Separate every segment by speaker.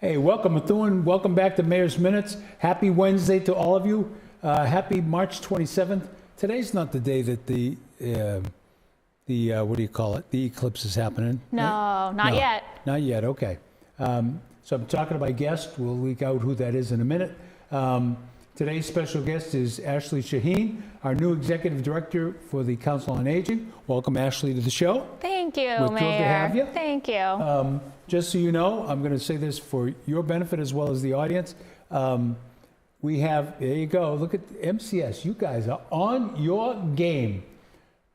Speaker 1: Hey, welcome, Methuen. Welcome back to Mayor's Minutes. Happy Wednesday to all of you. Happy March 27th. Today's not the day that the what do you call it? The eclipse is happening.
Speaker 2: No,
Speaker 1: right?
Speaker 2: not yet.
Speaker 1: Not yet. Okay. So I'm talking to my guest. We'll leak out who that is in a minute. Today's special guest is Ashley Shaheen, our new executive director for the Council on Aging. Welcome, Ashley, to the show.
Speaker 2: Thank you,
Speaker 1: We're thrilled to have you.
Speaker 2: Thank you.
Speaker 1: Just so you know, I'm going to say this for your benefit as well as the audience. We have, there you go, look at MCS. You guys are on your game.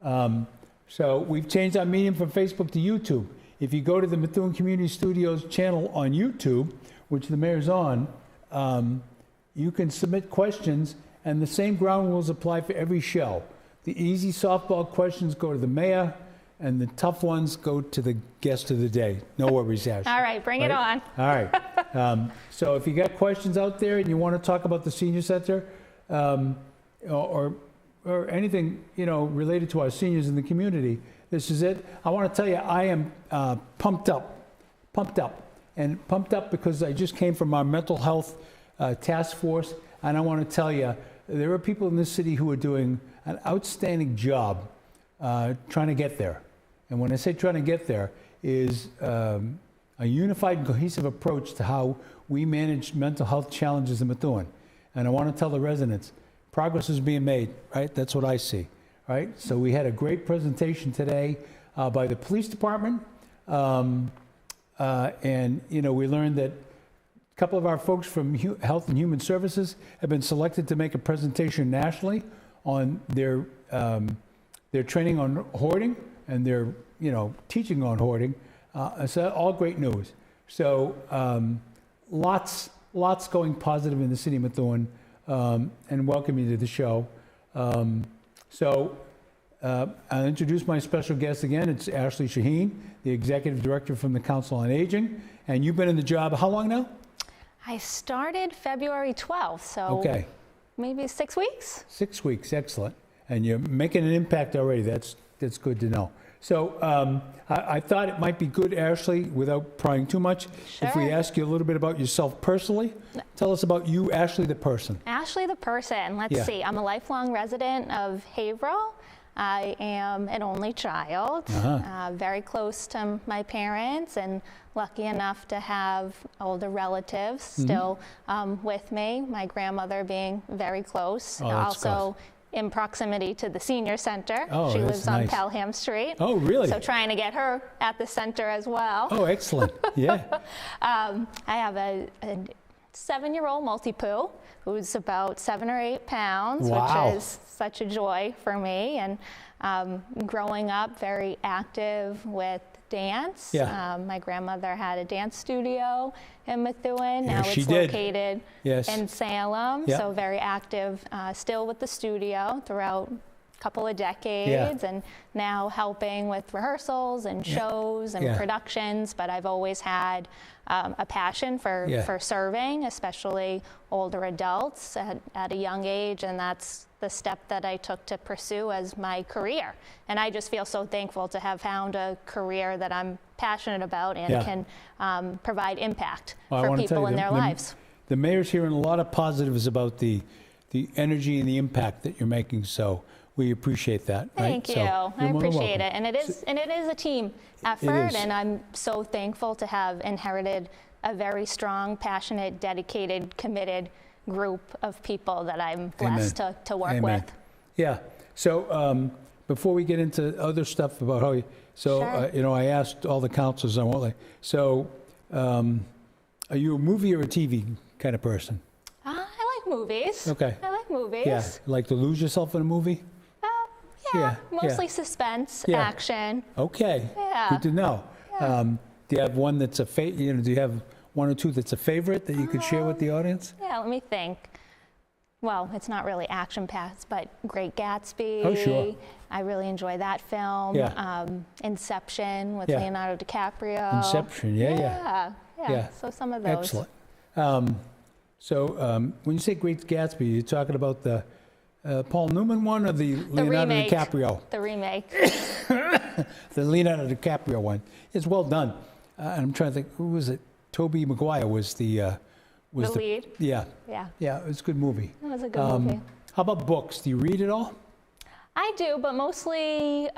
Speaker 1: So we've changed our medium from Facebook to YouTube. If you go to the Methuen Community Studios channel on YouTube, which the mayor's on, you can submit questions, and the same ground rules apply for every show. The easy softball questions go to the mayor, and the tough ones go to the guest of the day. No worries, Ashley.
Speaker 2: All right, bring it on.
Speaker 1: All right. So if you got questions out there and you want to talk about the senior center or anything related to our seniors in the community, this is it. I want to tell you, I am pumped up because I just came from our mental health task force, and I want to tell you, there are people in this city who are doing an outstanding job trying to get there. And when I say trying to get there, is a unified and cohesive approach to how we manage mental health challenges in Methuen. And I want to tell the residents, progress is being made, right? That's what I see, right? So we had a great presentation today by the police department. And, we learned that a couple of our folks from Health and Human Services have been selected to make a presentation nationally on their training on hoarding and their teaching on hoarding. So all great news. So lots going positive in the city of Methuen, and welcome you to the show. So I'll introduce my special guest again. It's Ashley Shaheen, the executive director from the Council on Aging. And you've been in the job how long now?
Speaker 2: I started February 12th, so
Speaker 1: okay.
Speaker 2: Maybe 6 weeks?
Speaker 1: 6 weeks, excellent. And you're making an impact already. That's good to know. So I thought it might be good, Ashley, without prying too much,
Speaker 2: Sure.
Speaker 1: if we ask you a little bit about yourself personally. Tell us about you, Ashley the person.
Speaker 2: Ashley the person. Let's see. I'm a lifelong resident of Haverhill. I am an only child, very close to my parents, and lucky enough to have older relatives still with me, my grandmother being very close. Also in proximity to the senior center. She lives on Pelham Street.
Speaker 1: Oh, really?
Speaker 2: So trying to get her at the center as well.
Speaker 1: Oh, excellent. Yeah.
Speaker 2: I have a 7-year-old multi-poo who's about 7 or 8 pounds,
Speaker 1: wow.
Speaker 2: which is such a joy for me. And growing up very active with dance.
Speaker 1: Yeah.
Speaker 2: My grandmother had a dance studio in Methuen. Now
Speaker 1: she
Speaker 2: it's
Speaker 1: did.
Speaker 2: Located in Salem.
Speaker 1: Yeah.
Speaker 2: So very active still with the studio throughout a couple of decades, and now helping with rehearsals and shows and productions. But I've always had a passion for serving, especially older adults at a young age, and that's the step that I took to pursue as my career. And I just feel so thankful to have found a career that I'm passionate about and can provide impact for people in their lives.
Speaker 1: The mayor's hearing a lot of positives about the energy and the impact that you're making, so we appreciate that.
Speaker 2: Thank you.
Speaker 1: So
Speaker 2: I appreciate it. And it is a team effort, and I'm so thankful to have inherited a very strong, passionate, dedicated, committed group of people that I'm blessed to work with.
Speaker 1: Yeah. So before we get into other stuff about how you, I asked all the councilors, so are you a movie or a TV kind of person?
Speaker 2: I like movies.
Speaker 1: Okay.
Speaker 2: I like movies.
Speaker 1: Yeah. Like to lose yourself in a movie?
Speaker 2: Mostly suspense, action.
Speaker 1: Okay.
Speaker 2: Yeah.
Speaker 1: Good to know.
Speaker 2: Yeah.
Speaker 1: Do you have one that's a do you have one or two that's a favorite that you could share with the audience?
Speaker 2: Yeah, let me think. Well, it's not really action-packed, but Great Gatsby.
Speaker 1: Oh, sure.
Speaker 2: I really enjoy that film.
Speaker 1: Yeah.
Speaker 2: Inception with Leonardo DiCaprio.
Speaker 1: Inception, yeah.
Speaker 2: So some of those.
Speaker 1: Excellent. So when you say Great Gatsby, you're talking about the Paul Newman one or the Leonardo DiCaprio?
Speaker 2: The remake.
Speaker 1: The Leonardo DiCaprio one. It's well done. And I'm trying to think, who was it? Tobey Maguire was the
Speaker 2: lead.
Speaker 1: Yeah.
Speaker 2: Yeah.
Speaker 1: Yeah, it was a good movie.
Speaker 2: It was a good movie.
Speaker 1: How about books? Do you read at all?
Speaker 2: I do, but mostly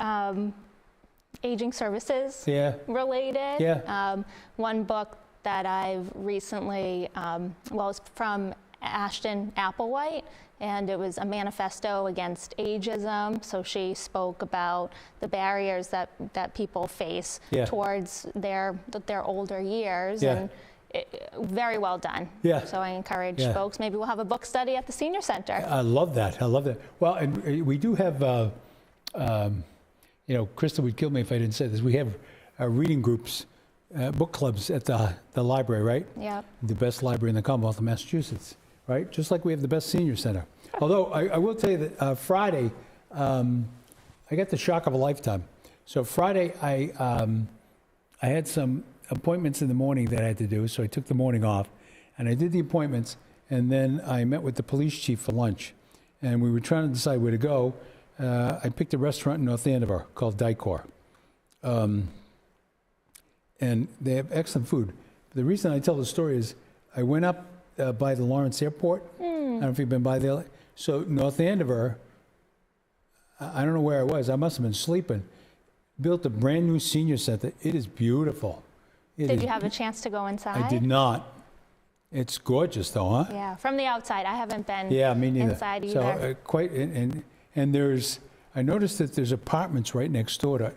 Speaker 2: aging services related.
Speaker 1: Yeah.
Speaker 2: One book that I've recently, it's from Ashton Applewhite, and it was a manifesto against ageism. So she spoke about the barriers that people face towards their older years.
Speaker 1: Yeah.
Speaker 2: And very well done.
Speaker 1: Yeah.
Speaker 2: So I encourage folks, maybe we'll have a book study at the Senior Center.
Speaker 1: I love that. I love that. Well, and we do have, Krista would kill me if I didn't say this. We have reading groups, book clubs at the library, right?
Speaker 2: Yeah.
Speaker 1: The best library in the Commonwealth of Massachusetts, right? Just like we have the best senior center. Although I will tell you that Friday, I got the shock of a lifetime. So Friday, I had some appointments in the morning that I had to do, so I took the morning off, and I did the appointments, and then I met with the police chief for lunch, and we were trying to decide where to go. I picked a restaurant in North Andover called Dicor, and they have excellent food. The reason I tell the story is I went up by the Lawrence Airport. I don't know if you've been by there. So North Andover, I don't know where I was. I must have been sleeping. Built a brand new senior center. It is beautiful.
Speaker 2: Did you have a chance to go inside?
Speaker 1: I did not. It's gorgeous, though, huh?
Speaker 2: Yeah, from the outside. I haven't been
Speaker 1: me neither.
Speaker 2: inside either.
Speaker 1: So and there's, I noticed that there's apartments right next door to it.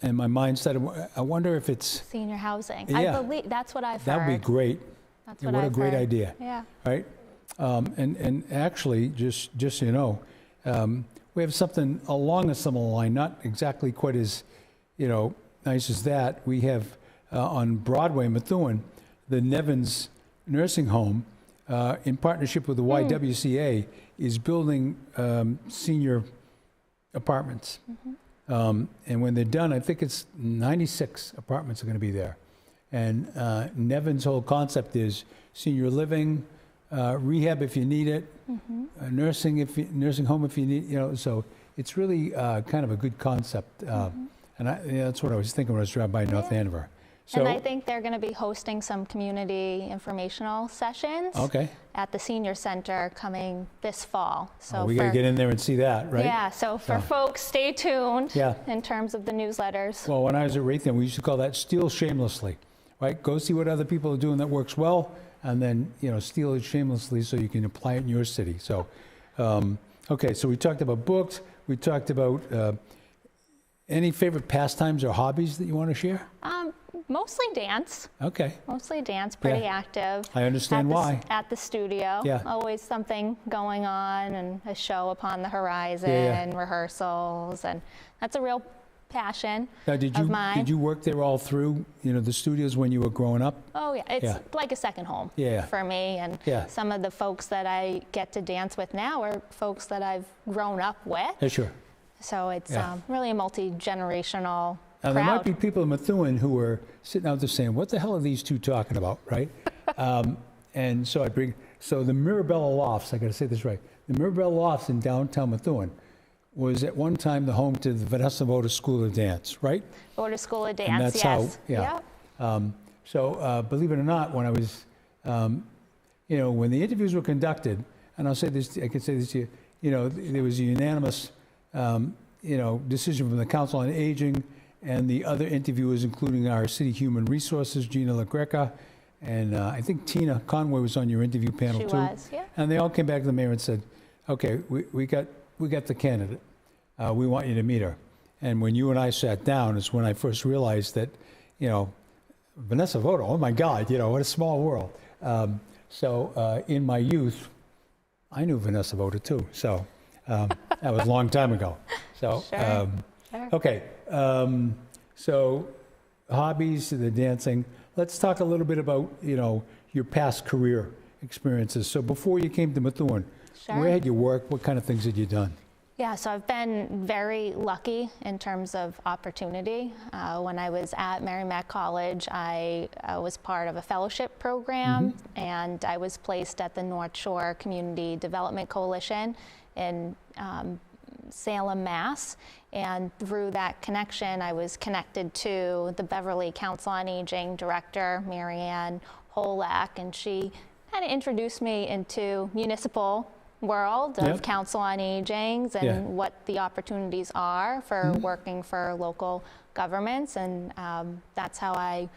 Speaker 1: And my mind said, I wonder if it's
Speaker 2: senior housing.
Speaker 1: Yeah.
Speaker 2: I believe that's what I've heard.
Speaker 1: That'd be great.
Speaker 2: That's
Speaker 1: what
Speaker 2: I've
Speaker 1: a great
Speaker 2: heard.
Speaker 1: idea.
Speaker 2: Yeah.
Speaker 1: Right? And actually, just so you know, we have something along a similar line, not exactly quite as, nice as that. We have on Broadway, Methuen, the Nevins Nursing Home, in partnership with the YWCA, is building senior apartments. And when they're done, I think it's 96 apartments are going to be there. And Nevin's whole concept is senior living, rehab if you need it, nursing home if you need, so it's really kind of a good concept. And that's what I was thinking when I was driving by North Andover. So,
Speaker 2: and I think they're going to be hosting some community informational sessions at the Senior Center coming this fall. So
Speaker 1: we got to get in there and see that, right?
Speaker 2: Yeah, so for folks, stay tuned in terms of the newsletters.
Speaker 1: Well, when I was at Raytheon, we used to call that steal shamelessly, right? Go see what other people are doing that works well, and then, steal it shamelessly so you can apply it in your city. So, so we talked about books. We talked about any favorite pastimes or hobbies that you want to share?
Speaker 2: Mostly dance.
Speaker 1: Okay.
Speaker 2: Mostly dance, pretty active.
Speaker 1: I understand why.
Speaker 2: At the studio.
Speaker 1: Yeah.
Speaker 2: Always something going on and a show upon the horizon, rehearsals, and that's a real passion of mine.
Speaker 1: Did you work there all through, the studios when you were growing up?
Speaker 2: Oh, yeah. It's like a second home for me. And some of the folks that I get to dance with now are folks that I've grown up with.
Speaker 1: Yeah, sure.
Speaker 2: So it's really a multi-generational
Speaker 1: Now, there might be people in Methuen who are sitting out there saying, what the hell are these two talking about, right? And so the Mirabella Lofts, I got to say this right, the Mirabella Lofts in downtown Methuen was at one time the home to the Vanessa Voda School of Dance, right?
Speaker 2: Voda School of Dance,
Speaker 1: and that's how, believe it or not, when I was, when the interviews were conducted, and I can say this to you, there was a unanimous, decision from the Council on Aging and the other interviewers, including our City Human Resources, Gina LaGreca, and I think Tina Conway was on your interview panel too.
Speaker 2: She was, yeah.
Speaker 1: And they all came back to the mayor and said, okay, we got the candidate. We want you to meet her. And when you and I sat down is when I first realized that, Vanessa Voda, oh my God, what a small world. So in my youth, I knew Vanessa Voda too. So that was a long time ago. So,
Speaker 2: sure.
Speaker 1: Okay. So hobbies, the dancing. Let's talk a little bit about, your past career experiences. So before you came to Methuen, where had you worked? What kind of things had you done?
Speaker 2: Yeah, so I've been very lucky in terms of opportunity. When I was at Merrimack College, I was part of a fellowship program, and I was placed at the North Shore Community Development Coalition in Salem, Mass. And through that connection, I was connected to the Beverly Council on Aging director, Marianne Holak, and she kind of introduced me into municipal world of Council on Aging and what the opportunities are for working for local governments. And that's how I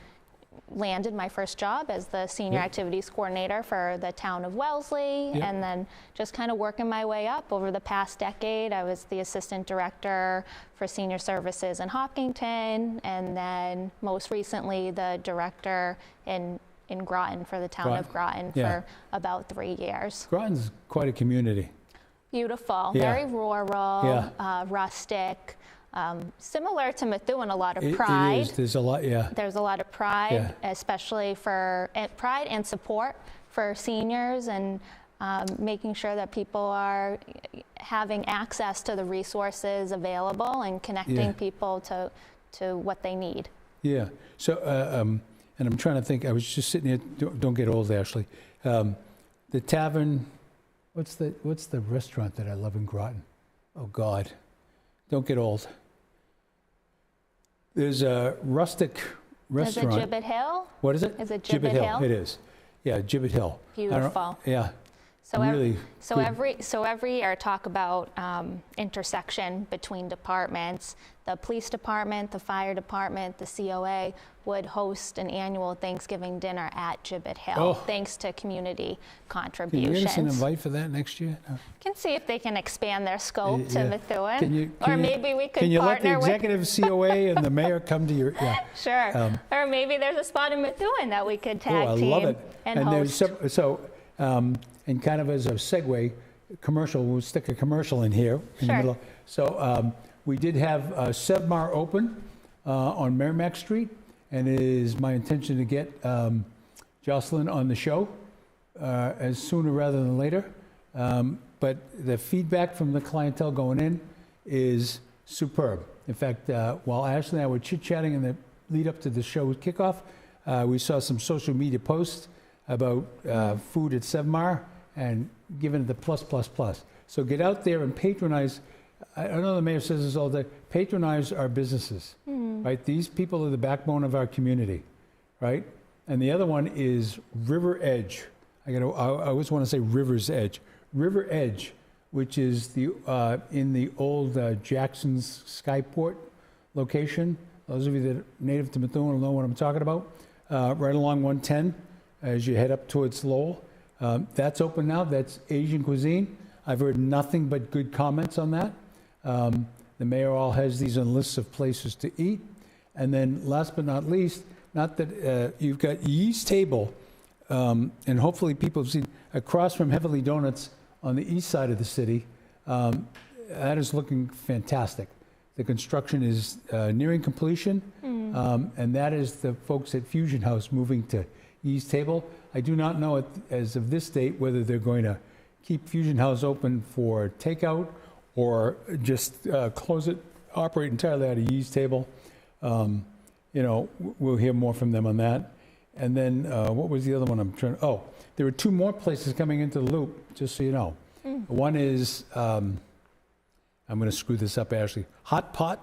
Speaker 2: landed my first job as the Senior Activities Coordinator for the town of Wellesley, and then just kind of working my way up over the past decade. I was the Assistant Director for Senior Services in Hopkinton, and then most recently the Director in Groton for the town of Groton for about 3 years.
Speaker 1: Groton's quite a community.
Speaker 2: Beautiful, very rural, rustic. Similar to Methuen, a lot of pride.
Speaker 1: It is. There's a lot,
Speaker 2: There's a lot of pride, especially for pride and support for seniors, and making sure that people are having access to the resources available and connecting people to what they need. Yeah.
Speaker 1: So, and I'm trying to think. I was just sitting here. Don't get old, Ashley. The tavern. What's the restaurant that I love in Groton? Oh God, don't get old. There's a rustic restaurant.
Speaker 2: Is it Gibbet Hill?
Speaker 1: What is it?
Speaker 2: Is it Gibbet Hill?
Speaker 1: It is. Yeah, Gibbet Hill.
Speaker 2: Beautiful.
Speaker 1: Yeah.
Speaker 2: So
Speaker 1: really
Speaker 2: every year talk about intersection between departments. The police department, the fire department, the COA would host an annual Thanksgiving dinner at Gibbet Hill, thanks to community contributions.
Speaker 1: Can you get us an invite for that next year? No.
Speaker 2: Can see if they can expand their scope to Methuen, or maybe we could
Speaker 1: can you
Speaker 2: partner
Speaker 1: let the executive COA and the mayor come to your? Yeah.
Speaker 2: Sure. Or maybe there's a spot in Methuen that we could tag team
Speaker 1: I love it.
Speaker 2: and host.
Speaker 1: And kind of as a segue, commercial, we'll stick a commercial in here in the middle. So we did have Sevmar open on Merrimack Street, and it is my intention to get Jocelyn on the show as sooner rather than later. But the feedback from the clientele going in is superb. In fact, while Ashley and I were chit-chatting in the lead up to the show kickoff, we saw some social media posts about food at Sevmar and giving it the plus. So get out there and patronize. I know the mayor says this all day. Patronize our businesses, right? These people are the backbone of our community, right? And the other one is River Edge. I always want to say River's Edge. River Edge, which is the in the old Jackson's Skyport location. Those of you that are native to Methuen will know what I'm talking about. Right along 110 as you head up towards Lowell. That's open now. That's Asian cuisine. I've heard nothing but good comments on that. The mayor all has these on lists of places to eat. And then last but not least, not that you've got Yee's Table, and hopefully people have seen across from Heavenly Donuts on the east side of the city. That is looking fantastic. The construction is nearing completion, and that is the folks at Fusion House moving to Yee's Table. I do not know as of this date whether they're going to keep Fusion House open for takeout or just close it, operate entirely out of Yee's Table. We'll hear more from them on that. And then what was the other one there were two more places coming into the loop, just so you know. One is, I'm going to screw this up, Ashley, Hot Pot.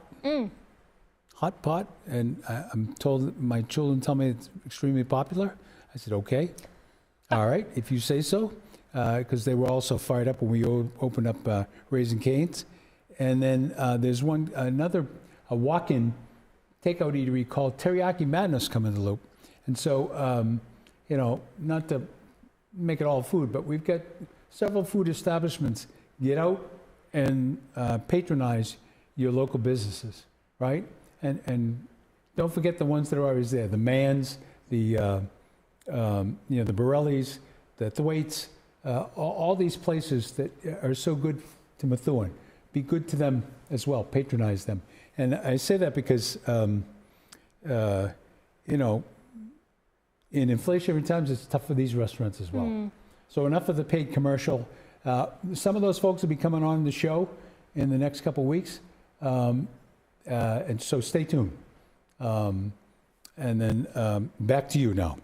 Speaker 1: Hot Pot, and I'm told, my children tell me it's extremely popular. I said, okay, all right, if you say so, because they were also fired up when we opened up Raising Cane's. And then there's a walk-in takeout eatery called Teriyaki Madness come in the loop. And so, not to make it all food, but we've got several food establishments. Get out and patronize your local businesses, right? And don't forget the ones that are always there. The Manns, the Borellis, the Thwaites, all these places that are so good to Methuen. Be good to them as well. Patronize them. And I say that because, in inflationary times, it's tough for these restaurants as well. So enough of the paid commercial. Some of those folks will be coming on the show in the next couple of weeks. And so stay tuned. And then back to you now.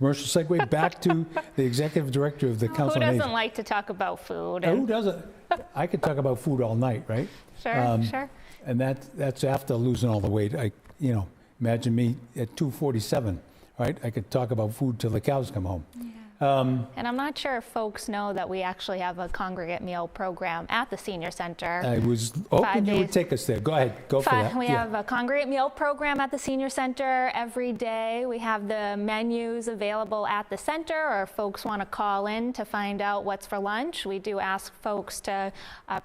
Speaker 1: commercial segue back to the executive director of the Council on Aging.
Speaker 2: Who doesn't like to talk about food?
Speaker 1: Who doesn't? I could talk about food all night, right?
Speaker 2: Sure, sure.
Speaker 1: And that's after losing all the weight. Imagine me at 247, right? I could talk about food till the cows come home.
Speaker 2: Yeah. And I'm not sure if folks know that we actually have a congregate meal program at the senior center.
Speaker 1: I was hoping you would take us there. Go ahead, go for that.
Speaker 2: We have a congregate meal program at the senior center every day. We have the menus available at the center, or if folks want to call in to find out what's for lunch. We do ask folks to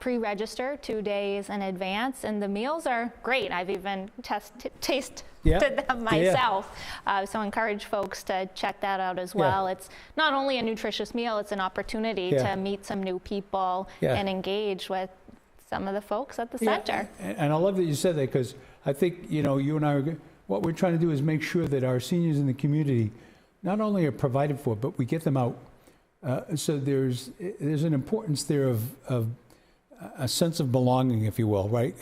Speaker 2: pre-register 2 days in advance, and the meals are great. I've even tasted them myself. So encourage folks to check that out as well. It's not only a nutritious meal, it's an opportunity to meet some new people and engage with some of the folks at the center.
Speaker 1: And I love that you said that, because I think, you and I, what we're trying to do is make sure that our seniors in the community not only are provided for, but we get them out. So there's an importance there of a sense of belonging, if you will, right?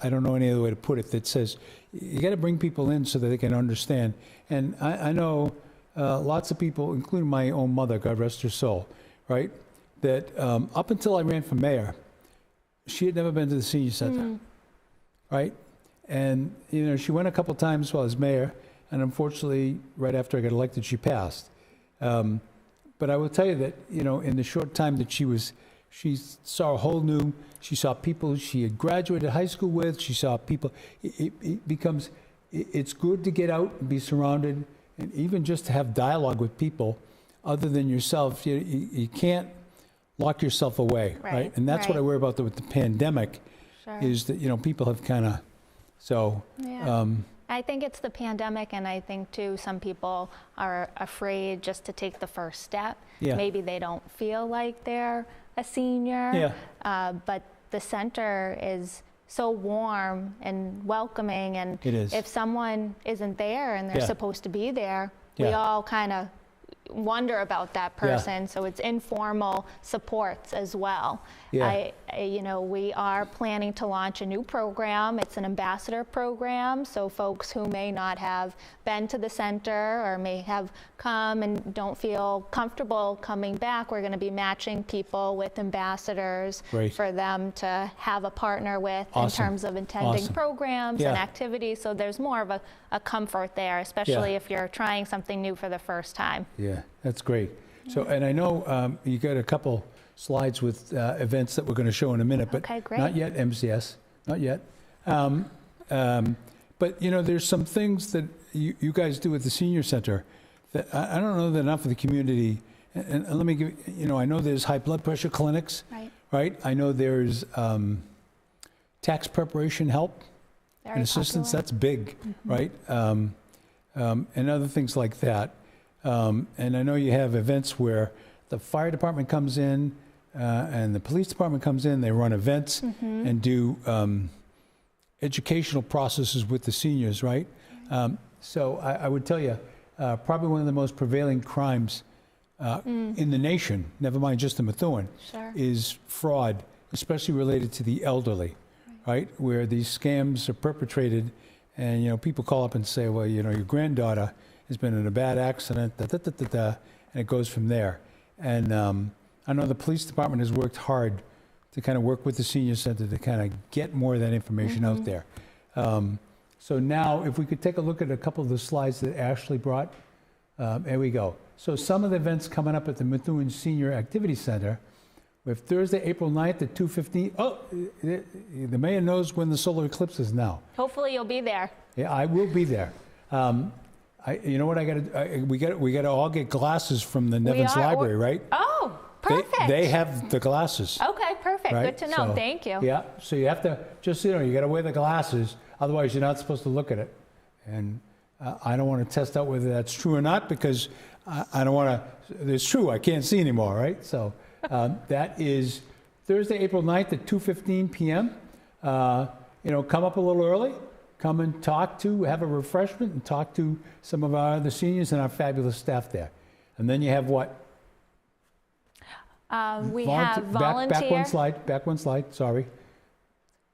Speaker 1: I don't know any other way to put it, that says you got to bring people in so that they can understand. And I know lots of people, including my own mother, God rest her soul, right, that up until I ran for mayor, she had never been to the senior center, right? And, she went a couple times while I was mayor, and unfortunately, right after I got elected, she passed. But I will tell you that, in the short time that she saw a whole new, she saw people she had graduated high school with, she saw people, it's good to get out and be surrounded, and even just to have dialogue with people other than yourself. You can't lock yourself away, right? And that's what I worry about with the pandemic, is that, people have kind of,
Speaker 2: I think it's the pandemic, and I think too some people are afraid just to take the first step. Maybe they don't feel like they're a senior, but the center is so warm and welcoming, and if someone isn't there and they're supposed to be there, we all kind of wonder about that person. So it's informal supports as well. We are planning to launch a new program. It's an ambassador program, so folks who may not have been to the center or may have come and don't feel comfortable coming back, we're going to be matching people with ambassadors for them to have a partner with in terms of attending programs and activities. So there's more of a comfort there, especially if you're trying something new for the first time.
Speaker 1: Yeah, that's great. So, and I know you got a couple slides with events that we're going to show in a minute, but not yet MCS, not yet. But there's some things that you guys do at the senior center that I don't know that enough of the community. And let me give I know there's high blood pressure clinics, right? I know there's tax preparation help and assistance. That's big, right? And other things like that. And I know you have events where the fire department comes in and the police department comes in. They run events and do educational processes with the seniors, right? So I would tell you, probably one of the most prevailing crimes in the nation, never mind just in Methuen, is fraud, especially related to the elderly, right? Where these scams are perpetrated, and people call up and say, well, your granddaughter has been in a bad accident, and it goes from there. And I know the police department has worked hard to kind of work with the senior center to kind of get more of that information out there. So now, if we could take a look at a couple of the slides that Ashley brought. There we go. So some of the events coming up at the Methuen Senior Activity Center. We have Thursday, April 9th at 2:15. Oh, the mayor knows when the solar eclipse is now.
Speaker 2: Hopefully you'll be there.
Speaker 1: Yeah, I will be there. You know what? We got to all get glasses from the Nevins Library, right?
Speaker 2: Oh, perfect.
Speaker 1: They have the glasses.
Speaker 2: Okay, perfect.
Speaker 1: Right?
Speaker 2: Good to know. Thank you.
Speaker 1: Yeah. So you have to you got to wear the glasses. Otherwise, you're not supposed to look at it. And I don't want to test out whether that's true or not, because I don't want to. It's true. I can't see anymore, right? So that is Thursday, April 9th at 2:15 p.m. Come up a little early. Come and have a refreshment and talk to some of our other seniors and our fabulous staff there. And then you have what?
Speaker 2: We have volunteer.
Speaker 1: Back one slide, sorry.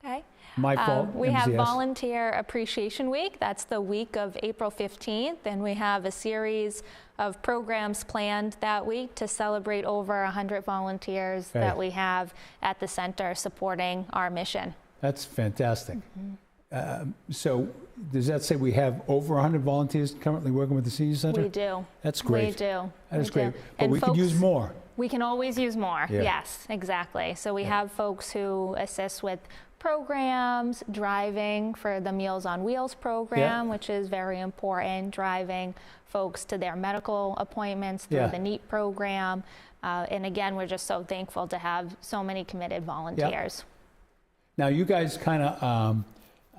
Speaker 2: Okay.
Speaker 1: My fault.
Speaker 2: We have
Speaker 1: MCS.
Speaker 2: Volunteer Appreciation Week. That's the week of April 15th, and we have a series of programs planned that week to celebrate over 100 volunteers that we have at the center supporting our mission.
Speaker 1: That's fantastic. So does that say we have over 100 volunteers currently working with the senior center?
Speaker 2: We do.
Speaker 1: That's great.
Speaker 2: We do.
Speaker 1: That is great. But
Speaker 2: And
Speaker 1: we could use more.
Speaker 2: We can always use more.
Speaker 1: Yeah.
Speaker 2: Yes, exactly. So we have folks who assist with programs, driving for the Meals on Wheels program, which is very important, driving folks to their medical appointments through the NEAT program. And again, we're just so thankful to have so many committed volunteers.
Speaker 1: Now, you guys kind of,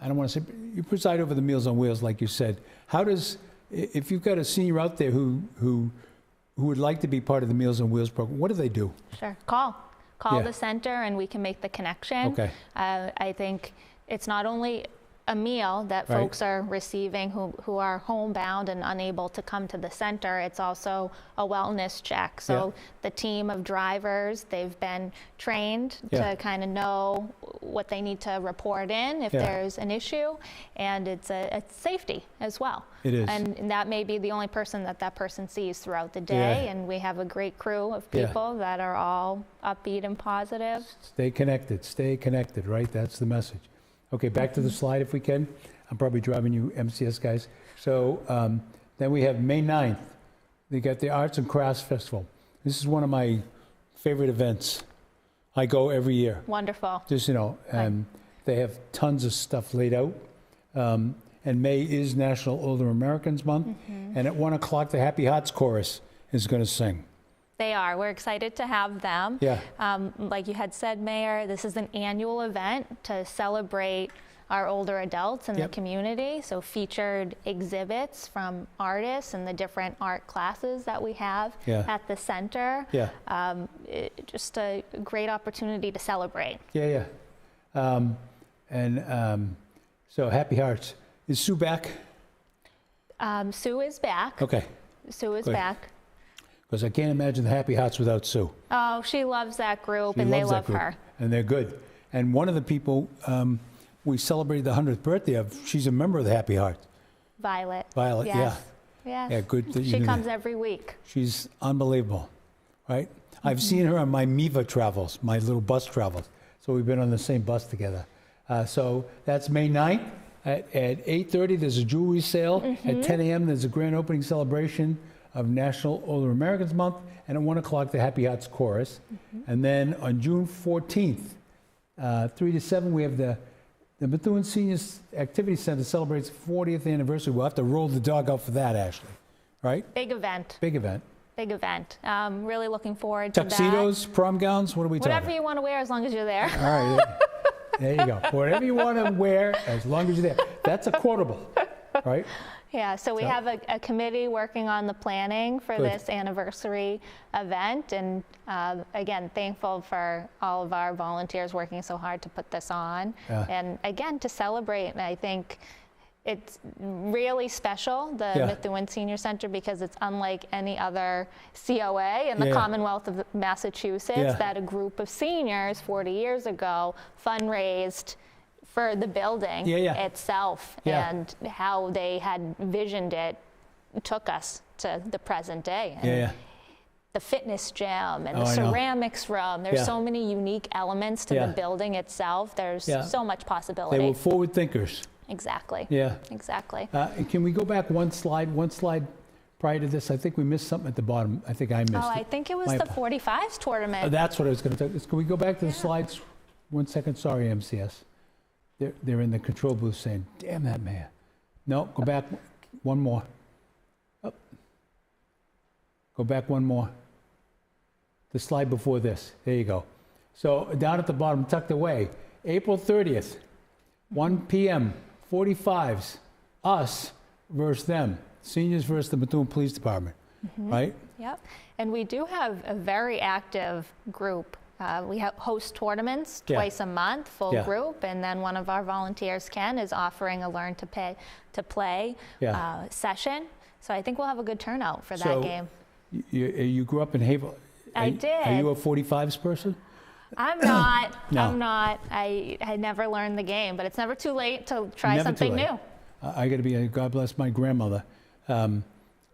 Speaker 1: I don't want to say, you preside over the Meals on Wheels, like you said. How does, if you've got a senior out there who would like to be part of the Meals on Wheels program, what do they do?
Speaker 2: Sure. Call the center and we can make the connection.
Speaker 1: Okay.
Speaker 2: I think it's not only a meal that folks are receiving who are homebound and unable to come to the center. It's also a wellness check. So the team of drivers, they've been trained to kind of know what they need to report in if there's an issue, and it's safety as well.
Speaker 1: It is.
Speaker 2: And that may be the only person that person sees throughout the day, and we have a great crew of people that are all upbeat and positive.
Speaker 1: Stay connected, right? That's the message. Okay, back to the slide if we can. I'm probably driving you MCS guys. So then we have May 9th. They got the Arts and Crafts Festival. This is one of my favorite events. I go every year.
Speaker 2: Wonderful.
Speaker 1: Just, you know, they have tons of stuff laid out. And May is National Older Americans Month. And at 1 o'clock, the Happy Hearts Chorus is going to sing.
Speaker 2: They are. We're excited to have them.
Speaker 1: Yeah.
Speaker 2: Like you had said, Mayor, this is an annual event to celebrate our older adults in the community. So featured exhibits from artists and the different art classes that we have at the center. Yeah. Just a great opportunity to celebrate.
Speaker 1: Yeah. So Happy Hearts. Is Sue back?
Speaker 2: Sue is back.
Speaker 1: Okay.
Speaker 2: Sue is back.
Speaker 1: Because I can't imagine the Happy Hearts without Sue.
Speaker 2: Oh, she loves that group, and they love her.
Speaker 1: And they're good. And one of the people we celebrated the 100th birthday of, she's a member of the Happy Hearts.
Speaker 2: Violet.
Speaker 1: Yes.
Speaker 2: Yes.
Speaker 1: Yeah, good.
Speaker 2: She comes every week.
Speaker 1: She's unbelievable, right? I've seen her on my MIVA travels, my little bus travels. So we've been on the same bus together. So that's May 9th. At 8:30, there's a jewelry sale. At 10 a.m., there's a grand opening celebration of National Older Americans Month, and at 1 o'clock, the Happy Hearts Chorus. And then on June 14th, 3 to 7, we have the Methuen Senior Activity Center celebrates 40th anniversary. We'll have to roll the dog out for that, Ashley, right?
Speaker 2: Big event.
Speaker 1: Big event.
Speaker 2: Big event. Really looking forward to that.
Speaker 1: Tuxedos, prom gowns, what are we talking?
Speaker 2: Whatever you want to wear as long as you're there.
Speaker 1: All right, there you go. Whatever you want to wear as long as you're there. That's a quotable, right?
Speaker 2: Yeah, so we have a committee working on the planning for this anniversary event, and again, thankful for all of our volunteers working so hard to put this on, and again, to celebrate. And I think it's really special, the Methuen Senior Center, because it's unlike any other COA in the Commonwealth of Massachusetts that a group of seniors 40 years ago fundraised for the building itself, and how they had visioned it took us to the present day. And the fitness gym and the ceramics room, there's so many unique elements to the building itself. There's so much possibility.
Speaker 1: They were forward thinkers.
Speaker 2: Exactly.
Speaker 1: Yeah.
Speaker 2: Exactly.
Speaker 1: Can we go back one slide prior to this? I think we missed something at the bottom. I think I missed it.
Speaker 2: I think it was the 45s tournament.
Speaker 1: That's what I was going to tell. Can we go back to the slides? 1 second. Sorry, MCS. They're in the control booth saying, damn that man. No, go back one more. Up. Go back one more. The slide before this. There you go. So down at the bottom, tucked away, April 30th, 1 p.m., 45s, us versus them, seniors versus the Methuen Police Department, right?
Speaker 2: Yep. And we do have a very active group. We host tournaments twice a month, full group, and then one of our volunteers, Ken, is offering a Learn to Play session. So I think we'll have a good turnout for that game.
Speaker 1: You grew up in Havel.
Speaker 2: I did.
Speaker 1: Are you a 45s person?
Speaker 2: I'm not.
Speaker 1: No.
Speaker 2: I'm not. I never learned the game, but it's never too late to try
Speaker 1: Never
Speaker 2: something
Speaker 1: too late.
Speaker 2: new.
Speaker 1: I got to be, God bless my grandmother.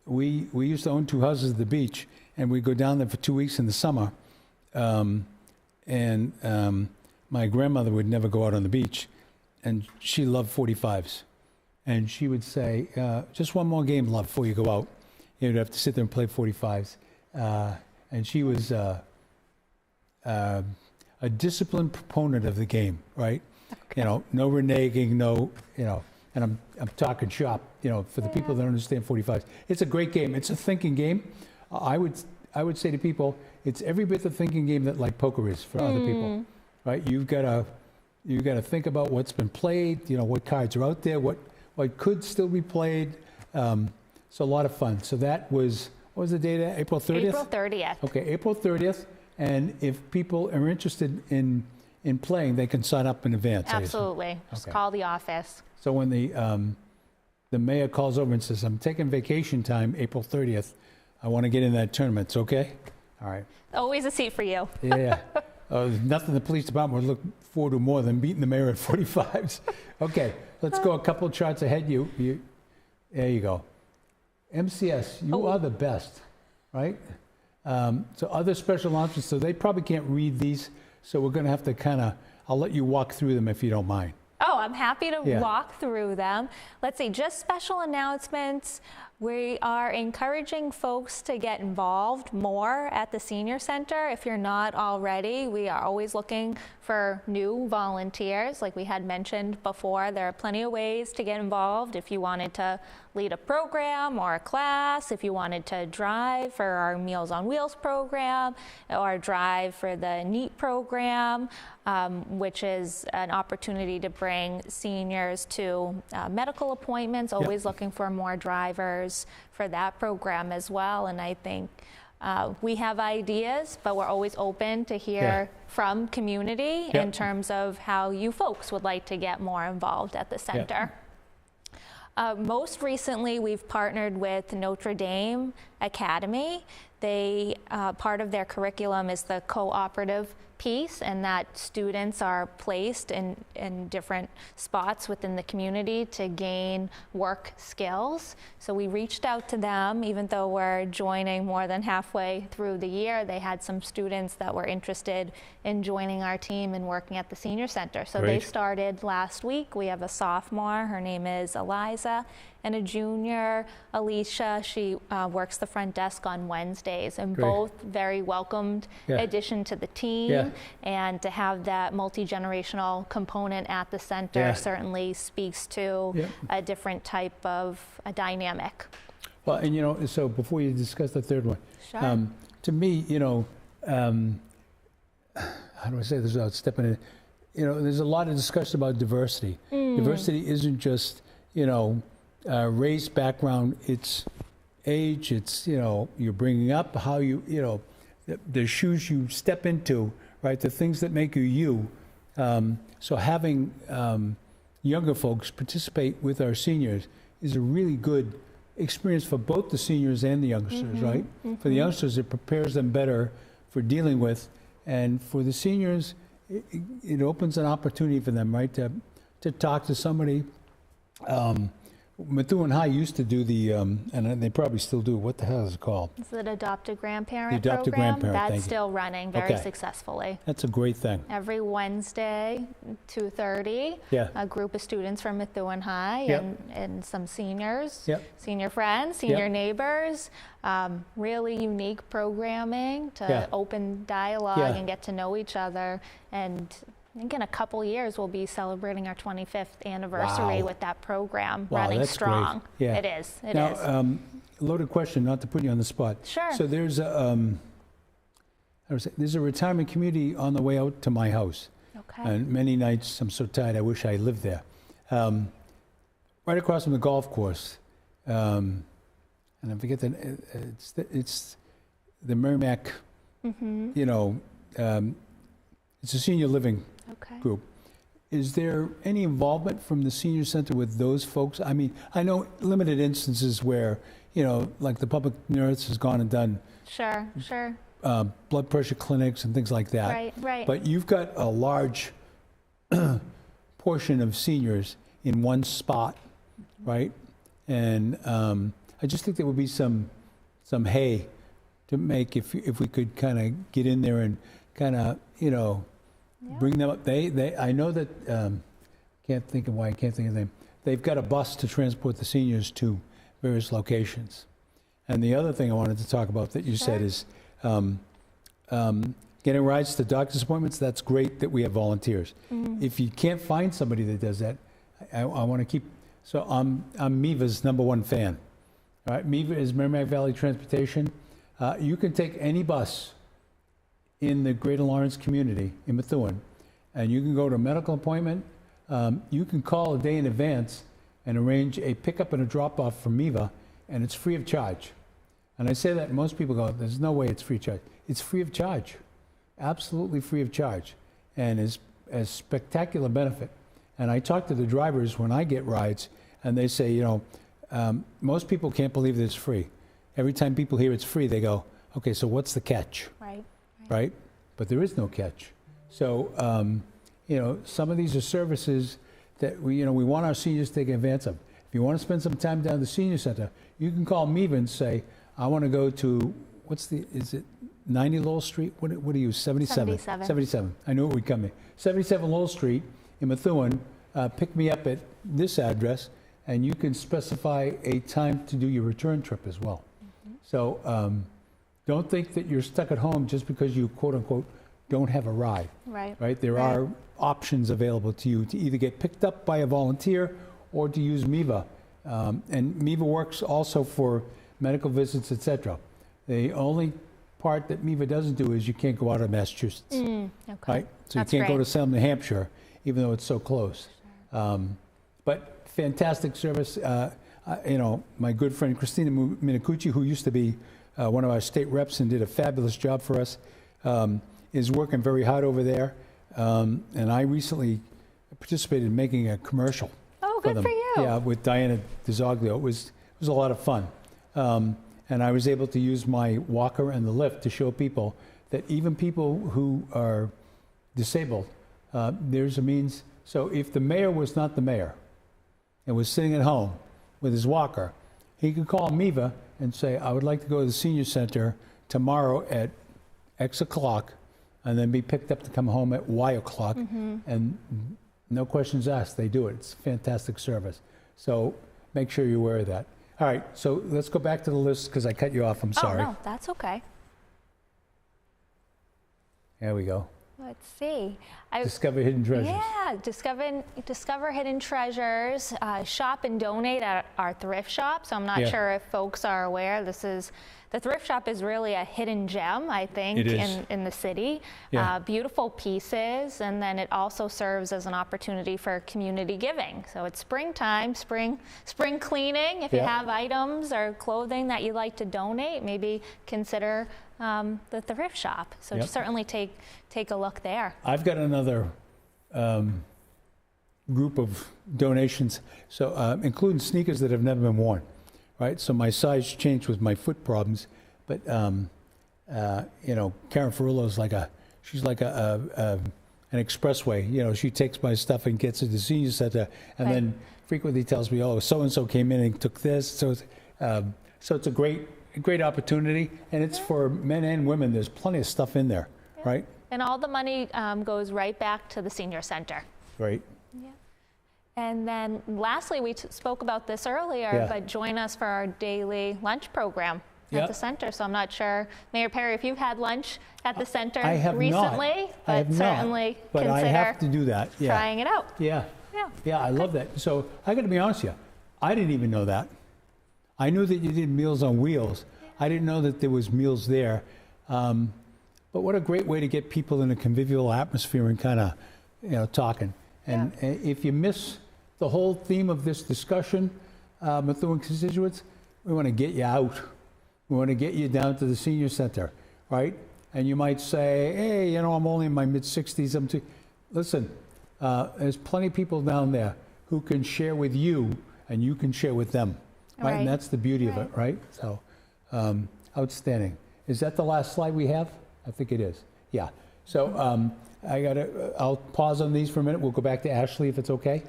Speaker 1: We used to own 2 houses at the beach, and we'd go down there for 2 weeks in the summer. My grandmother would never go out on the beach, and she loved 45s. And she would say, just one more game, love, before you go out. You'd have to sit there and play 45s. And she was a disciplined proponent of the game, right?
Speaker 2: Okay.
Speaker 1: You know, no reneging, no, you know, and I'm talking shop, you know, for the people that understand 45s. It's a great game. It's a thinking game. I would say to people, it's every bit the thinking game that like poker is for other people, right? You've got to think about what's been played, you know, what cards are out there, what could still be played. So a lot of fun. So that was, what was the date? April 30th?
Speaker 2: April 30th.
Speaker 1: Okay, April 30th. And if people are interested in playing, they can sign up in advance.
Speaker 2: Absolutely. Just call the office.
Speaker 1: So when the mayor calls over and says, I'm taking vacation time April 30th, I want to get in that tournament. It's okay? All right.
Speaker 2: Always a seat for you.
Speaker 1: Yeah. Nothing the police department would look forward to more than beating the mayor at 45s. Okay, let's go a couple of charts ahead. There you go. MCS, you are the best, right? So other special announcements, so they probably can't read these, so we're going to have to I'll let you walk through them if you don't mind.
Speaker 2: Oh, I'm happy to walk through them. Let's see, just special announcements. We are encouraging folks to get involved more at the Senior Center. If you're not already, we are always looking for new volunteers. Like we had mentioned before, there are plenty of ways to get involved. If you wanted to lead a program or a class, if you wanted to drive for our Meals on Wheels program, or drive for the NEAT program, which is an opportunity to bring seniors to medical appointments, always looking for more drivers for that program as well. And I think we have ideas, but we're always open to hear from community in terms of how you folks would like to get more involved at the center. Most recently, we've partnered with Notre Dame Academy. They, part of their curriculum is the cooperative piece, and that students are placed in different spots within the community to gain work skills. So we reached out to them, even though we're joining more than halfway through the year. They had some students that were interested in joining our team and working at the Senior Center. So they started last week. We have a sophomore, her name is Eliza, and a junior, Alicia. She works the front desk on Wednesdays, and both very welcomed addition to the team. And to have that multi-generational component at the center certainly speaks to a different type of a dynamic.
Speaker 1: Well, and you know, so before you discuss the third one, to me, you know, how do I say this without stepping in? You know, there's a lot of discussion about diversity. Diversity isn't just, you know, race, background, it's age, it's, you know, you're bringing up, how you know, the shoes you step into, right, the things that make you you. So having younger folks participate with our seniors is a really good experience for both the seniors and the youngsters, right? For the youngsters, it prepares them better for dealing with, and for the seniors, it opens an opportunity for them, right, to talk to somebody. Methuen High used to do the, and they probably still do, what the hell is it called?
Speaker 2: Is it Adopted Grandparent
Speaker 1: the Adopted
Speaker 2: program?
Speaker 1: Grandparent,
Speaker 2: That's still running very successfully.
Speaker 1: That's a great thing.
Speaker 2: Every Wednesday, 2:30, a group of students from Methuen High and some seniors, senior friends, senior neighbors, really unique programming to open dialogue and get to know each other. And I think in a couple years, we'll be celebrating our 25th anniversary with that program running strong.
Speaker 1: Great.
Speaker 2: It is. It
Speaker 1: now,
Speaker 2: is.
Speaker 1: Loaded question, not to put you on the spot.
Speaker 2: Sure.
Speaker 1: So there's a retirement community on the way out to my house.
Speaker 2: Okay.
Speaker 1: And many nights I'm so tired, I wish I lived there. Right across from the golf course. And I forget it's the Merrimack, you know, it's a senior living group. Is there any involvement from the Senior Center with those folks? I mean, I know limited instances where, you know, like the public nurse has gone and done.
Speaker 2: Sure.
Speaker 1: blood pressure clinics and things like that.
Speaker 2: Right, right.
Speaker 1: But you've got a large portion of seniors in one spot, right? And I just think there would be some hay to make if we could kind of get in there and kind of, you know, bring them up. I know that, can't think of why I can't think of the name. They've got a bus to transport the seniors to various locations. And the other thing I wanted to talk about that you said is getting rides to doctor's appointments. That's great that we have volunteers. If you can't find somebody that does that, I want to keep. So I'm MEVA's #1 fan. All right, MEVA is Merrimack Valley Transportation. You can take any bus in the Greater Lawrence community in Methuen, and you can go to a medical appointment. You can call a day in advance and arrange a pickup and a drop-off from MEVA, and it's free of charge. And I say that, and most people go, there's no way it's free of charge. It's free of charge, absolutely free of charge, and is a spectacular benefit. And I talk to the drivers when I get rides, and they say, you know, most people can't believe that it's free. Every time people hear it's free, they go, okay, so what's the catch? Right? But there is no catch. So, you know, some of these are services that we want our seniors to take advantage of. If you want to spend some time down at the senior center, you can call MEVA and say, I want to go to, is it 90 Lowell Street? What do you use, 77? 77. I knew it would come in. 77 Lowell Street in Methuen, pick me up at this address, and you can specify a time to do your return trip as well. So don't think that you're stuck at home just because you, quote unquote, don't have a ride. Right? There are options available to you to either get picked up by a volunteer or to use MEVA. And MEVA works also for medical visits, etc. The only part that MEVA doesn't do is you can't go out of Massachusetts. Right? So you can't go to Salem, New Hampshire, even though it's so close. But fantastic service. You know, my good friend Christina Minicucci, who used to be one of our state reps and did a fabulous job for us, is working very hard over there. And I recently participated in making a commercial.
Speaker 2: Oh, good for you.
Speaker 1: Yeah, with Diana DiZoglio. It was a lot of fun. And I was able to use my walker and the lift to show people that even people who are disabled, there's a means. So if the mayor was not the mayor and was sitting at home with his walker, he could call MEVA and say, I would like to go to the senior center tomorrow at X o'clock, and then be picked up to come home at Y o'clock. And no questions asked, they do it. It's fantastic service. So make sure you're aware of that. All right, so let's go back to the list because I cut you off. I'm sorry.
Speaker 2: Oh, no, that's okay.
Speaker 1: There we go.
Speaker 2: Let's see.
Speaker 1: Discover hidden treasures.
Speaker 2: Yeah, discover hidden treasures. Shop and donate at our thrift shop. So I'm not sure if folks are aware. The thrift shop is really a hidden gem, I think, in the city. Beautiful pieces, and then it also serves as an opportunity for community giving. So it's springtime, spring cleaning. If you have items or clothing that you'd like to donate, maybe consider the thrift shop. So just certainly take a look there.
Speaker 1: I've got another group of donations, so including sneakers that have never been worn. Right, so my size changed with my foot problems, but you know, Karen Ferrullo's she's like an expressway. You know, she takes my stuff and gets it to the senior center, and then frequently tells me, "Oh, so and so came in and took this." So it's a great opportunity, and it's for men and women. There's plenty of stuff in there, right?
Speaker 2: And all the money goes right back to the senior center.
Speaker 1: Right.
Speaker 2: Yeah. And then lastly, we spoke about this earlier, but join us for our daily lunch program at the center. So I'm not sure, Mayor Perry, if you've had lunch at the center recently, but certainly consider
Speaker 1: I have to do that.
Speaker 2: Trying it out.
Speaker 1: Yeah, I love that. So I got to be honest with you, I didn't even know that. I knew that you did Meals on Wheels. I didn't know that there was meals there. But what a great way to get people in a convivial atmosphere and kind of, talking. And if you miss the whole theme of this discussion, Methuen constituents, we want to get you out. We want to get you down to the senior center, right? And you might say, hey, I'm only in my mid-60s. Listen, there's plenty of people down there who can share with you, and you can share with them, right? And that's the beauty of it, right? So, outstanding. Is that the last slide we have? I think it is. Yeah. So I'll pause on these for a minute. We'll go back to Ashley if it's okay.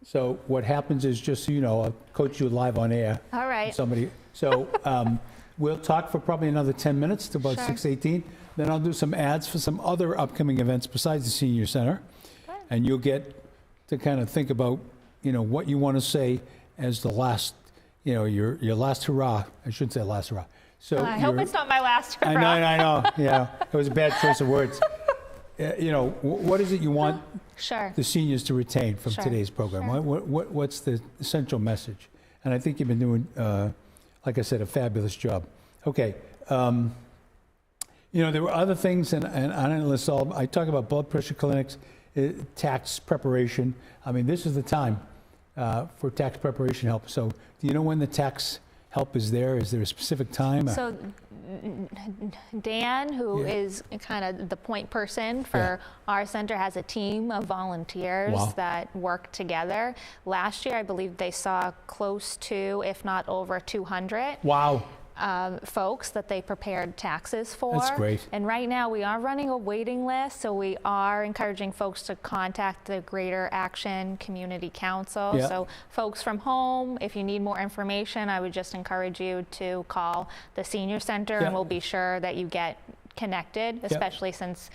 Speaker 1: So what happens is, just so you know, I'll coach you live on air.
Speaker 2: All right.
Speaker 1: So we'll talk for probably another 10 minutes to about 6:18. Then I'll do some ads for some other upcoming events besides the Senior Center.
Speaker 2: Good.
Speaker 1: And you'll get to kind of think about, what you want to say as the last, your last hurrah. I shouldn't say last hurrah. So
Speaker 2: I hope it's not my last hurrah.
Speaker 1: I know. Yeah, it was a bad choice of words. What is it you want the seniors to retain from today's program? What's the essential message? And I think you've been doing, like I said, a fabulous job. Okay. There were other things, and I didn't list all. I talk about blood pressure clinics, tax preparation. I mean, this is the time for tax preparation help. So do you know when the tax help is there? Is there a specific time?
Speaker 2: So Dan, who is kind of the point person for our center, has a team of volunteers that work together. Last year, I believe they saw close to, if not over 200.
Speaker 1: Wow.
Speaker 2: Folks that they prepared taxes for.
Speaker 1: That's great.
Speaker 2: And right now we are running a waiting list, so we are encouraging folks to contact the Greater Action Community Council. So folks from home, if you need more information, I would just encourage you to call the Senior Center and we'll be sure that you get connected, especially since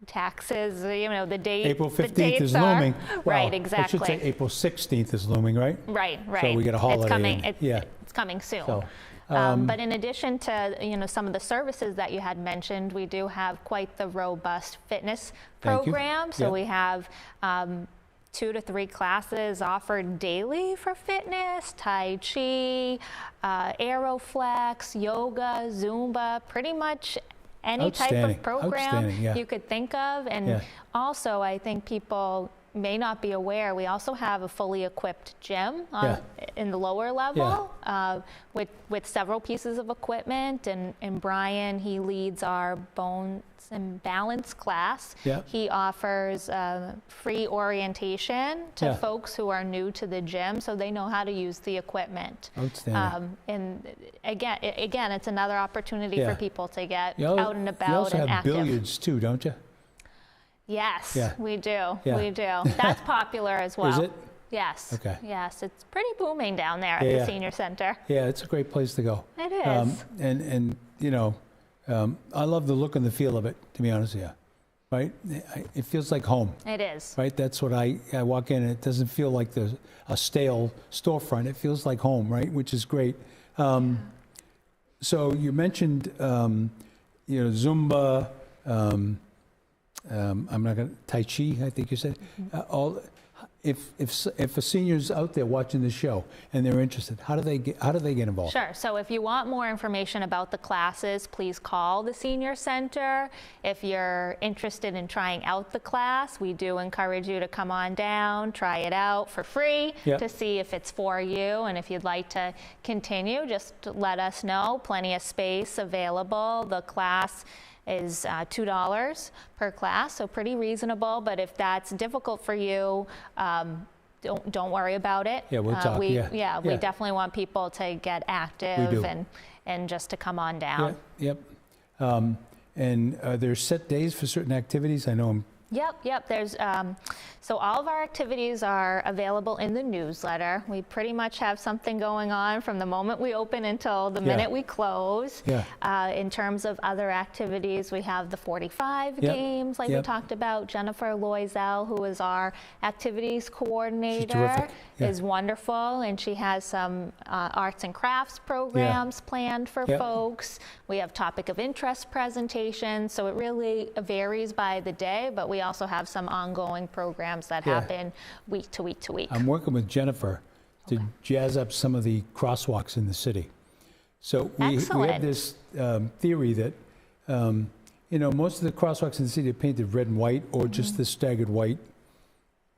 Speaker 2: taxes, the date.
Speaker 1: April 15th is looming.
Speaker 2: Right, exactly.
Speaker 1: I should say April 16th is looming, right?
Speaker 2: Right.
Speaker 1: So we get a holiday.
Speaker 2: It's coming. It's coming soon.
Speaker 1: So,
Speaker 2: but in addition to some of the services that you had mentioned, we do have quite the robust fitness program. So we have 2 to 3 classes offered daily for fitness: Tai Chi, Aeroflex, yoga, Zumba, pretty much any type of program you could think of. And also, I think people may not be aware, we also have a fully equipped gym in the lower level with several pieces of equipment. And Brian, he leads our bones and balance class. He offers free orientation to folks who are new to the gym, so they know how to use the equipment.
Speaker 1: Outstanding.
Speaker 2: And again, it's another opportunity for people to get out and about.
Speaker 1: You also
Speaker 2: and
Speaker 1: have
Speaker 2: active.
Speaker 1: billiards too, don't you?
Speaker 2: Yes, we do. We do. That's popular as well.
Speaker 1: Is it?
Speaker 2: Yes.
Speaker 1: Okay.
Speaker 2: Yes, it's pretty booming down there at the Senior Center.
Speaker 1: Yeah, it's a great place to go.
Speaker 2: It is.
Speaker 1: I love the look and the feel of it, to be honest with you. Right? It feels like home.
Speaker 2: It is.
Speaker 1: Right? That's what I walk in and it doesn't feel like a stale storefront. It feels like home, right? Which is great. So you mentioned, Zumba, I'm not going to, Tai Chi, I think you said. If a senior's out there watching the show and they're interested, how do they get involved?
Speaker 2: Sure. So if you want more information about the classes, please call the Senior Center. If you're interested in trying out the class, we do encourage you to come on down, try it out for free to see if it's for you. And if you'd like to continue, just let us know. Plenty of space available. The class is $2 per class, so pretty reasonable. But if that's difficult for you, don't worry about it.
Speaker 1: Yeah, we'll talk.
Speaker 2: We definitely want people to get active and just to come on down.
Speaker 1: And there's set days for certain activities. I know
Speaker 2: Yep. There's so all of our activities are available in the newsletter. We pretty much have something going on from the moment we open until the minute we close. In terms of other activities, we have the 45 games, like we talked about. Jennifer Loisel, who is our activities coordinator, is wonderful, and she has some arts and crafts programs planned for folks. We have topic of interest presentations, so it really varies by the day, but we also have some ongoing programs that happen week to week to week.
Speaker 1: I'm working with Jennifer to jazz up some of the crosswalks in the city. So we have this theory that most of the crosswalks in the city are painted red and white, or just the staggered white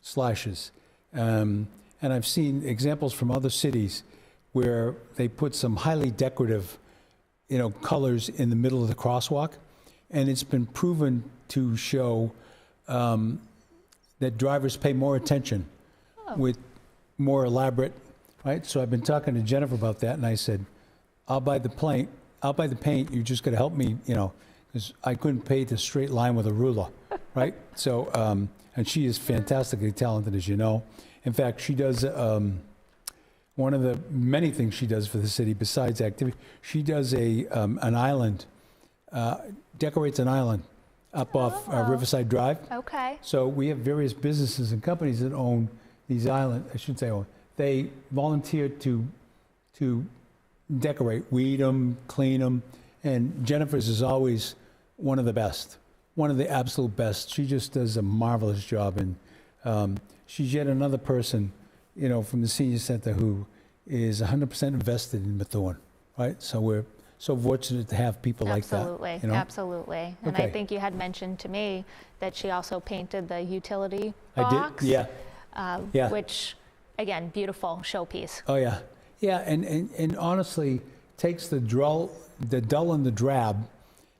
Speaker 1: slashes. And I've seen examples from other cities where they put some highly decorative colors in the middle of the crosswalk, and it's been proven to show that drivers pay more attention with more elaborate, right? So I've been talking to Jennifer about that, and I said, I'll buy the I'll buy the paint. You just got to help me, because I couldn't paint a straight line with a ruler, right? So, and she is fantastically talented, as you know. In fact, she does one of the many things she does for the city besides activity. She does an island, decorates an island up off Riverside Drive.
Speaker 2: Okay.
Speaker 1: So we have various businesses and companies that own these islands. I shouldn't say own. They volunteer to decorate, weed them, clean them, and Jennifer's is always one of the best, one of the absolute best. She just does a marvelous job, and she's yet another person, from the senior center who is 100% invested in Methuen, right? So we're so fortunate to have people like that.
Speaker 2: Absolutely. And
Speaker 1: Okay.
Speaker 2: I think you had mentioned to me that she also painted the utility box.
Speaker 1: I did, yeah. Yeah.
Speaker 2: Which, again, beautiful showpiece.
Speaker 1: Oh yeah, yeah, and honestly, takes the dull and the drab,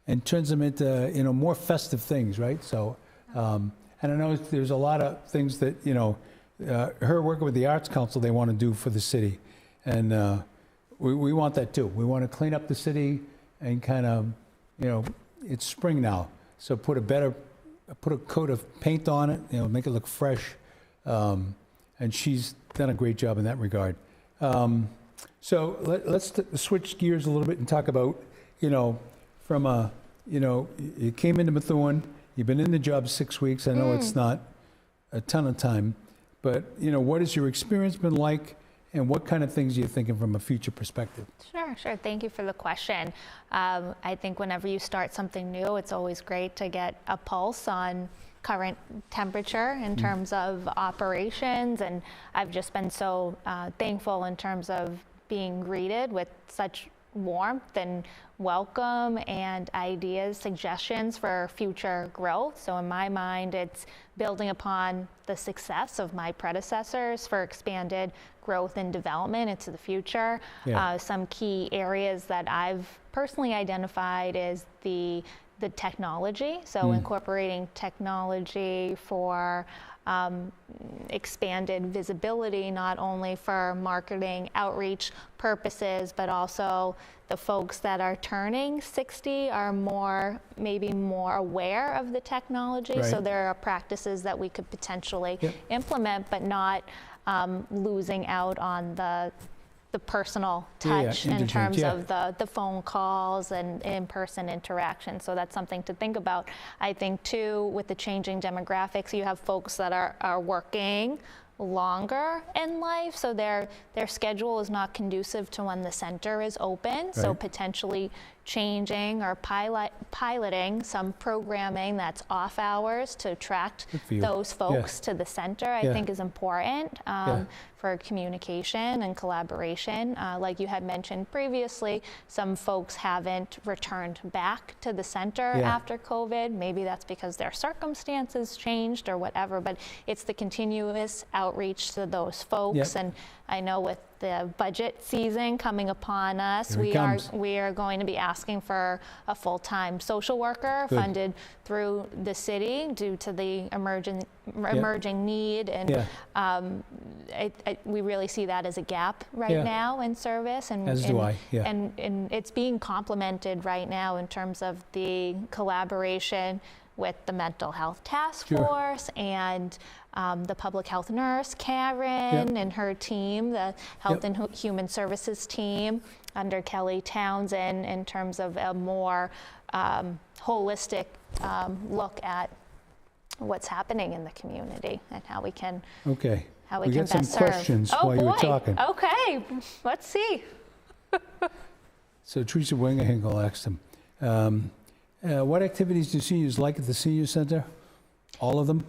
Speaker 1: and turns them into more festive things, right? So, and I know there's a lot of things that her working with the Arts Council they want to do for the city, and we want that too. We want to clean up the city and kind of it's spring now, so put a coat of paint on it, make it look fresh. And she's done a great job in that regard. So let's switch gears a little bit and talk about, from you came into Methuen, you've been in the job 6 weeks. I know it's not a ton of time, but, what has your experience been like, and what kind of things are you thinking from a future perspective?
Speaker 2: Sure. Thank you for the question. I think whenever you start something new, it's always great to get a pulse on current temperature in terms of operations, and I've just been so thankful in terms of being greeted with such warmth and welcome and ideas, suggestions for future growth. So in my mind, it's building upon the success of my predecessors for expanded growth and development into the future.
Speaker 1: Yeah.
Speaker 2: Some key areas that I've personally identified is the technology, so incorporating technology for expanded visibility, not only for marketing outreach purposes, but also the folks that are turning 60 are maybe more aware of the technology.
Speaker 1: Right.
Speaker 2: So there are practices that we could potentially implement, but not losing out on the personal touch in terms of the phone calls and in-person interaction. So that's something to think about. I think too, with the changing demographics, you have folks that are working longer in life, so their schedule is not conducive to when the center is open. Right. So potentially changing or piloting some programming that's off hours to attract those folks to the center, I think is important for communication and collaboration. Like you had mentioned previously, some folks haven't returned back to the center after COVID. Maybe that's because their circumstances changed or whatever, but it's the continuous outreach to those folks. And I know with the budget season coming upon us, we are going to be asking for a full-time social worker funded through the city due to the emerging need, and we really see that as a gap right now in service, and
Speaker 1: as do I.
Speaker 2: And it's being complemented right now in terms of the collaboration with the mental health task force and the public health nurse, Karen, and her team, the health and human services team under Kelly Townsend, in terms of a more holistic look at what's happening in the community and how we can how we can
Speaker 1: got
Speaker 2: best
Speaker 1: some
Speaker 2: serve.
Speaker 1: questions while you were talking.
Speaker 2: Okay, let's see.
Speaker 1: So Teresa Wingerhinkle asked him, what activities do seniors like at the senior center? All of them?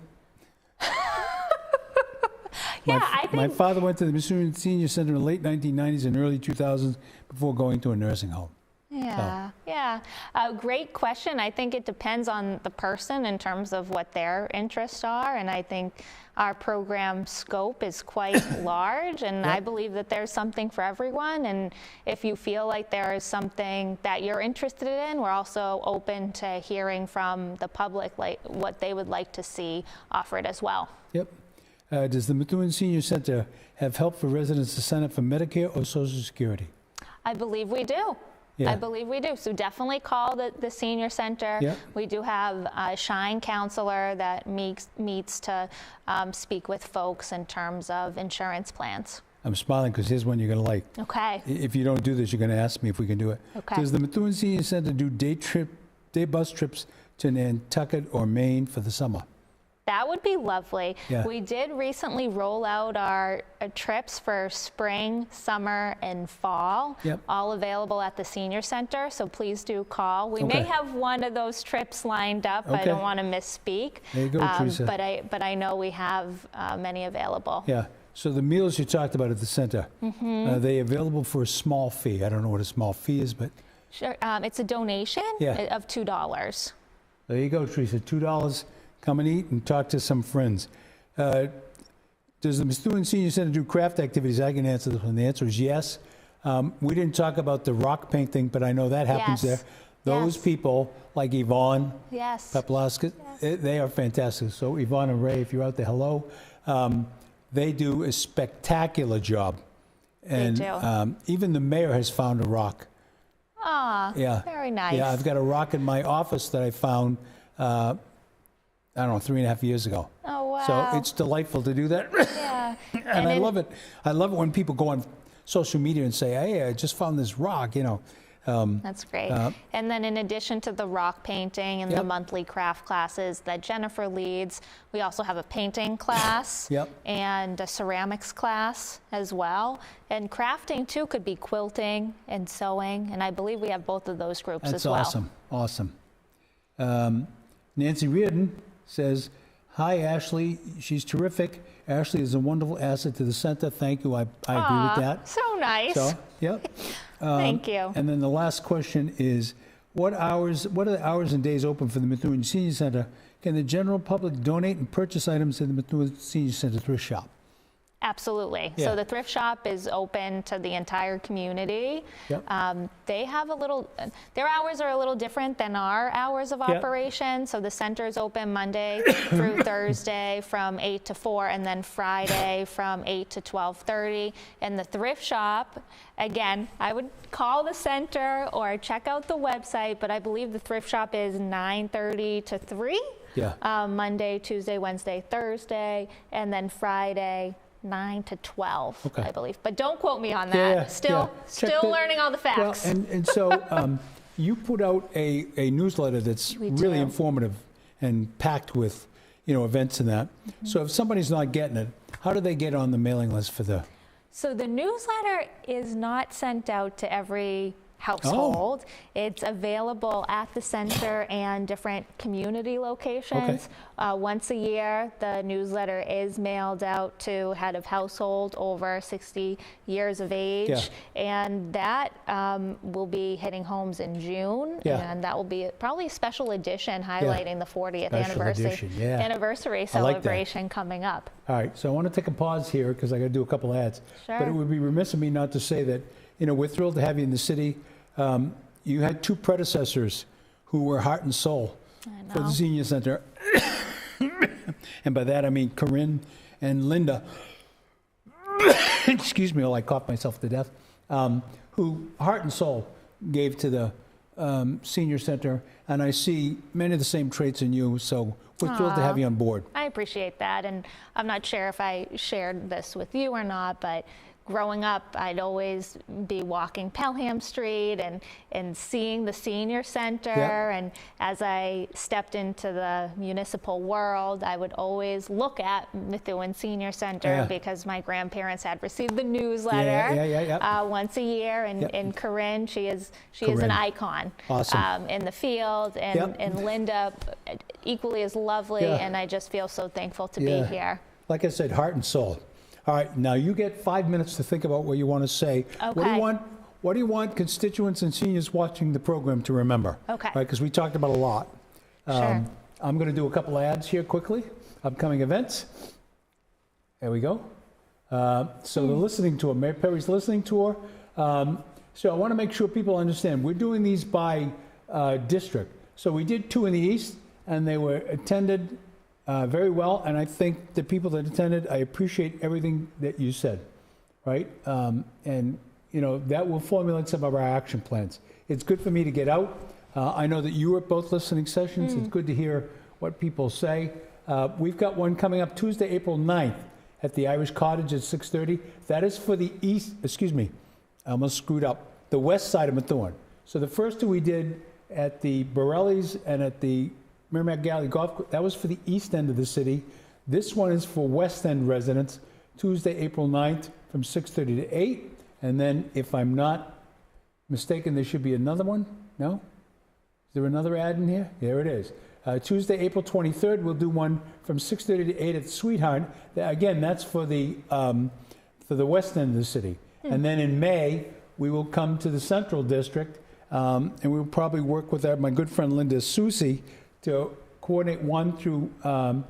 Speaker 1: My father went to the Methuen Senior Center in the late 1990s and early 2000s before going to a nursing home.
Speaker 2: Great question. I think it depends on the person in terms of what their interests are, and I think our program scope is quite large, and I believe that there's something for everyone, and if you feel like there is something that you're interested in, we're also open to hearing from the public like what they would like to see offered as well.
Speaker 1: Does the Methuen Senior Center have help for residents to sign up for Medicare or Social Security?
Speaker 2: I believe we do.
Speaker 1: Yeah.
Speaker 2: I believe we do. So definitely call the senior center.
Speaker 1: Yeah.
Speaker 2: We do have a Shaheen counselor that meets to speak with folks in terms of insurance plans.
Speaker 1: I'm smiling because here's one you're going to like.
Speaker 2: Okay.
Speaker 1: If you don't do this, you're going to ask me if we can do it.
Speaker 2: Okay.
Speaker 1: Does the Methuen Senior Center do day bus trips to Nantucket or Maine for the summer?
Speaker 2: That would be lovely.
Speaker 1: Yeah.
Speaker 2: We did recently roll out our trips for spring, summer, and fall,
Speaker 1: Yep.
Speaker 2: all available at the senior center, so please do call. We may
Speaker 1: Okay.
Speaker 2: have one of those trips lined up. I
Speaker 1: Okay.
Speaker 2: don't want to misspeak.
Speaker 1: There you go, Teresa.
Speaker 2: But I know we have many available.
Speaker 1: Yeah. So the meals you talked about at the center, are they available for a small fee? I don't know what a small fee is, but
Speaker 2: Sure. It's a donation
Speaker 1: Yeah.
Speaker 2: of $2.
Speaker 1: there you go, Teresa. $2. Come and eat and talk to some friends. Does the Methuen Senior Center do craft activities? I can answer this one. The answer is yes. We didn't talk about the rock painting, but I know that happens
Speaker 2: Yes.
Speaker 1: there. Those
Speaker 2: Yes.
Speaker 1: people, like Yvonne
Speaker 2: Yes.
Speaker 1: Peplaska, they are fantastic. So Yvonne and Ray, if you're out there, hello. They do a spectacular job. And
Speaker 2: do.
Speaker 1: Even the mayor has found a rock.
Speaker 2: Ah,
Speaker 1: Yeah.
Speaker 2: very nice.
Speaker 1: Yeah, I've got a rock in my office that I found, I don't know, 3.5 years ago.
Speaker 2: Oh, wow.
Speaker 1: So it's delightful to do that.
Speaker 2: Yeah.
Speaker 1: and I love it. I love it when people go on social media and say, hey, I just found this rock,
Speaker 2: That's great. And then in addition to the rock painting and the
Speaker 1: Yep.
Speaker 2: monthly craft classes that Jennifer leads, we also have a painting class
Speaker 1: Yep.
Speaker 2: and a ceramics class as well. And crafting too could be quilting and sewing. And I believe we have both of those groups
Speaker 1: That's
Speaker 2: as well.
Speaker 1: awesome. Awesome. Nancy Reardon says, hi, Ashley. She's terrific. Ashley is a wonderful asset to the center. Thank you. I agree with that.
Speaker 2: So nice.
Speaker 1: So, yep.
Speaker 2: Thank you.
Speaker 1: And then the last question is, what are the hours and days open for the Methuen Senior Center? Can the general public donate and purchase items at the Methuen Senior Center thrift shop?
Speaker 2: Absolutely.
Speaker 1: Yeah.
Speaker 2: So the thrift shop is open to the entire community.
Speaker 1: Yep.
Speaker 2: They have their hours are a little different than our hours of
Speaker 1: Yep.
Speaker 2: operation. So the center is open Monday through Thursday from 8 to 4, and then Friday from 8 to 12:30. And the thrift shop, again, I would call the center or check out the website, but I believe the thrift shop is 9:30 to 3.
Speaker 1: Yeah.
Speaker 2: Monday, Tuesday, Wednesday, Thursday, and then Friday 9 to 12,
Speaker 1: Okay.
Speaker 2: I believe. But don't quote me on that.
Speaker 1: Yeah,
Speaker 2: Still
Speaker 1: Check the-
Speaker 2: learning all the facts.
Speaker 1: Well, and so you put out a newsletter that's
Speaker 2: We
Speaker 1: really
Speaker 2: do.
Speaker 1: informative and packed with, events and that.
Speaker 2: Mm-hmm.
Speaker 1: So if somebody's not getting it, how do they get on the mailing list for the?
Speaker 2: So the newsletter is not sent out to every household. It's available at the center and different community locations. Once a year, the newsletter is mailed out to head of household over 60 years of age.
Speaker 1: Yeah.
Speaker 2: And that will be hitting homes in June.
Speaker 1: Yeah.
Speaker 2: And that will be probably a special edition highlighting the 40th
Speaker 1: Special
Speaker 2: anniversary,
Speaker 1: edition, yeah.
Speaker 2: anniversary
Speaker 1: I like that.
Speaker 2: celebration coming up.
Speaker 1: All right, so I want to take a pause here because I got to do a couple ads.
Speaker 2: Sure.
Speaker 1: But it would be remiss of me not to say that, we're thrilled to have you in the city. You had two predecessors who were heart and soul for the senior center. And by that I mean Corinne and Linda. Excuse me while I cough myself to death. Who heart and soul gave to the senior center. And I see many of the same traits in you. So we're thrilled to have you on board.
Speaker 2: I appreciate that, and I'm not sure if I shared this with you or not, but growing up, I'd always be walking Pelham Street and seeing the senior center.
Speaker 1: Yep.
Speaker 2: And as I stepped into the municipal world, I would always look at Methuen Senior Center
Speaker 1: Yeah.
Speaker 2: because my grandparents had received the newsletter once a year. And,
Speaker 1: Yep.
Speaker 2: and Corinne, she is an
Speaker 1: Corinne.
Speaker 2: icon
Speaker 1: Awesome.
Speaker 2: in the field. And,
Speaker 1: Yep.
Speaker 2: and Linda, equally as lovely.
Speaker 1: Yeah.
Speaker 2: And I just feel so thankful to
Speaker 1: Yeah.
Speaker 2: be here.
Speaker 1: Like I said, heart and soul. All right, now you get 5 minutes to think about what you want to say. What do
Speaker 2: Okay.
Speaker 1: you want? What do you want constituents and seniors watching the program to remember?
Speaker 2: Okay.
Speaker 1: Right, because we talked about a lot.
Speaker 2: Sure.
Speaker 1: I'm going to do a couple ads here quickly. Upcoming events. There we go. So the listening tour, Mayor Perry's listening tour. So I want to make sure people understand. We're doing these by district. So we did 2 in the east, and they were attended very well, and I think the people that attended, I appreciate everything that you said, right? And that will formulate some of our action plans. It's good for me to get out. I know that you were at both listening sessions. It's good to hear what people say. We've got one coming up Tuesday, April 9th at the Irish Cottage at 6:30. That is for the I almost screwed up, the west side of Methuen. So the first two we did at the Borelli's and at the Merrimack Gallery Golf Course, that was for the east end of the city. This one is for West End residents, Tuesday, April 9th from 6:30 to 8. And then, if I'm not mistaken, there should be another one. No? Is there another ad in here? There it is. Tuesday, April 23rd, we'll do one from 6:30 to 8 at Sweetheart. Again, that's for the west end of the city. And then in May, we will come to the Central District, and we'll probably work with my good friend Linda Susi to coordinate one through Man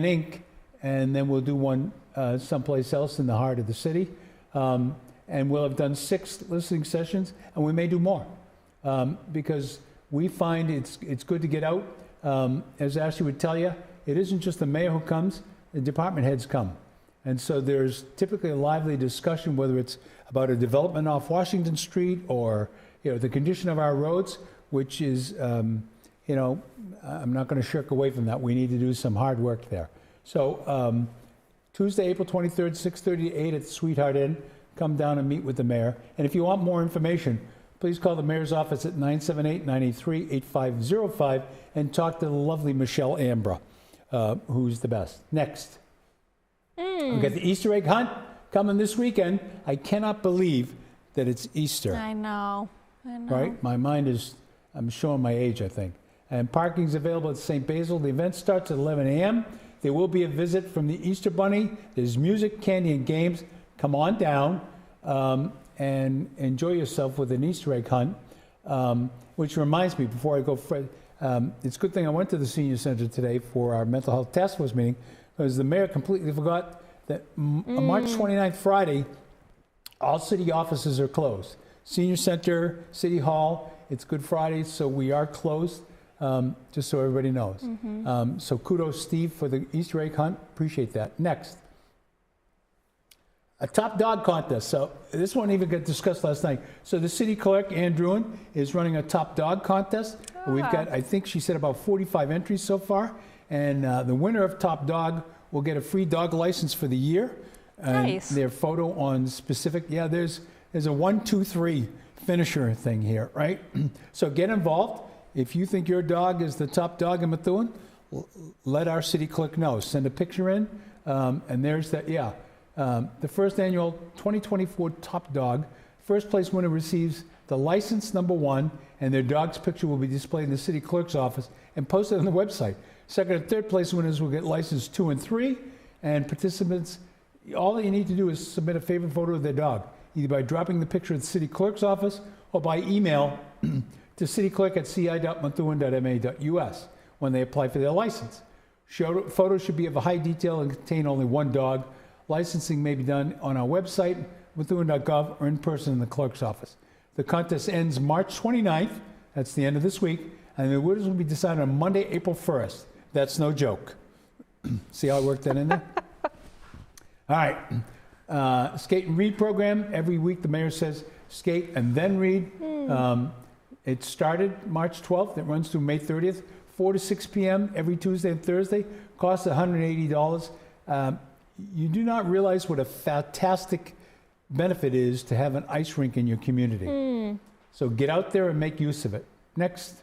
Speaker 1: Inc., and then we'll do one someplace else in the heart of the city. And we'll have done 6 listening sessions, and we may do more, because we find it's good to get out. As Ashley would tell you, it isn't just the mayor who comes, the department heads come. And so there's typically a lively discussion, whether it's about a development off Washington Street or the condition of our roads, which is, I'm not going to shirk away from that. We need to do some hard work there. So Tuesday, April 23rd, 6:30 to 8 at the Sweetheart Inn. Come down and meet with the mayor. And if you want more information, please call the mayor's office at 978-983-8505 and talk to the lovely Michelle Ambra, who's the best. Next. We've got the Easter egg hunt coming this weekend. I cannot believe that it's Easter.
Speaker 2: I know.
Speaker 1: Right? My mind is, I'm showing my age, I think. And parking's available at St. Basil. The event starts at 11 a.m. There will be a visit from the Easter Bunny. There's music, candy, and games. Come on down and enjoy yourself with an Easter egg hunt. Which reminds me, before I go, it's a good thing I went to the Senior Center today for our mental health task force meeting, because the mayor completely forgot that March 29th, Friday, all city offices are closed. Senior Center, City Hall, it's Good Friday, so we are closed, just so everybody knows. So kudos, Steve, for the Easter egg hunt. Appreciate that. Next. A top dog contest. So this one even got discussed last night. So the city clerk, Ann Druin, is running a top dog contest. We've got, I think she said, about 45 entries so far. And the winner of top dog will get a free dog license for the year. And
Speaker 2: nice.
Speaker 1: Their photo on specific, there's a 1, 2, 3 finisher thing here, right? So get involved. If you think your dog is the top dog in Methuen, let our city clerk know. Send a picture in, and there's that, the first annual 2024 Top Dog. First place winner receives the license number 1, and their dog's picture will be displayed in the city clerk's office and posted on the website. Second and third place winners will get license 2 and 3, and participants, all that you need to do is submit a favorite photo of their dog, either by dropping the picture at the city clerk's office or by email to cityclerk@ci.methuen.ma.us when they apply for their license. Photos should be of a high detail and contain only one dog. Licensing may be done on our website, Methuen.gov, or in person in the clerk's office. The contest ends March 29th. That's the end of this week. And the winners will be decided on Monday, April 1st. That's no joke. See how I worked that in there? All right. Skate and read program. Every week the mayor says skate and then read. It started March 12th. It runs through May 30th, 4 to 6 p.m. every Tuesday and Thursday. Costs $180. You do not realize what a fantastic benefit is to have an ice rink in your community. So get out there and make use of it. Next.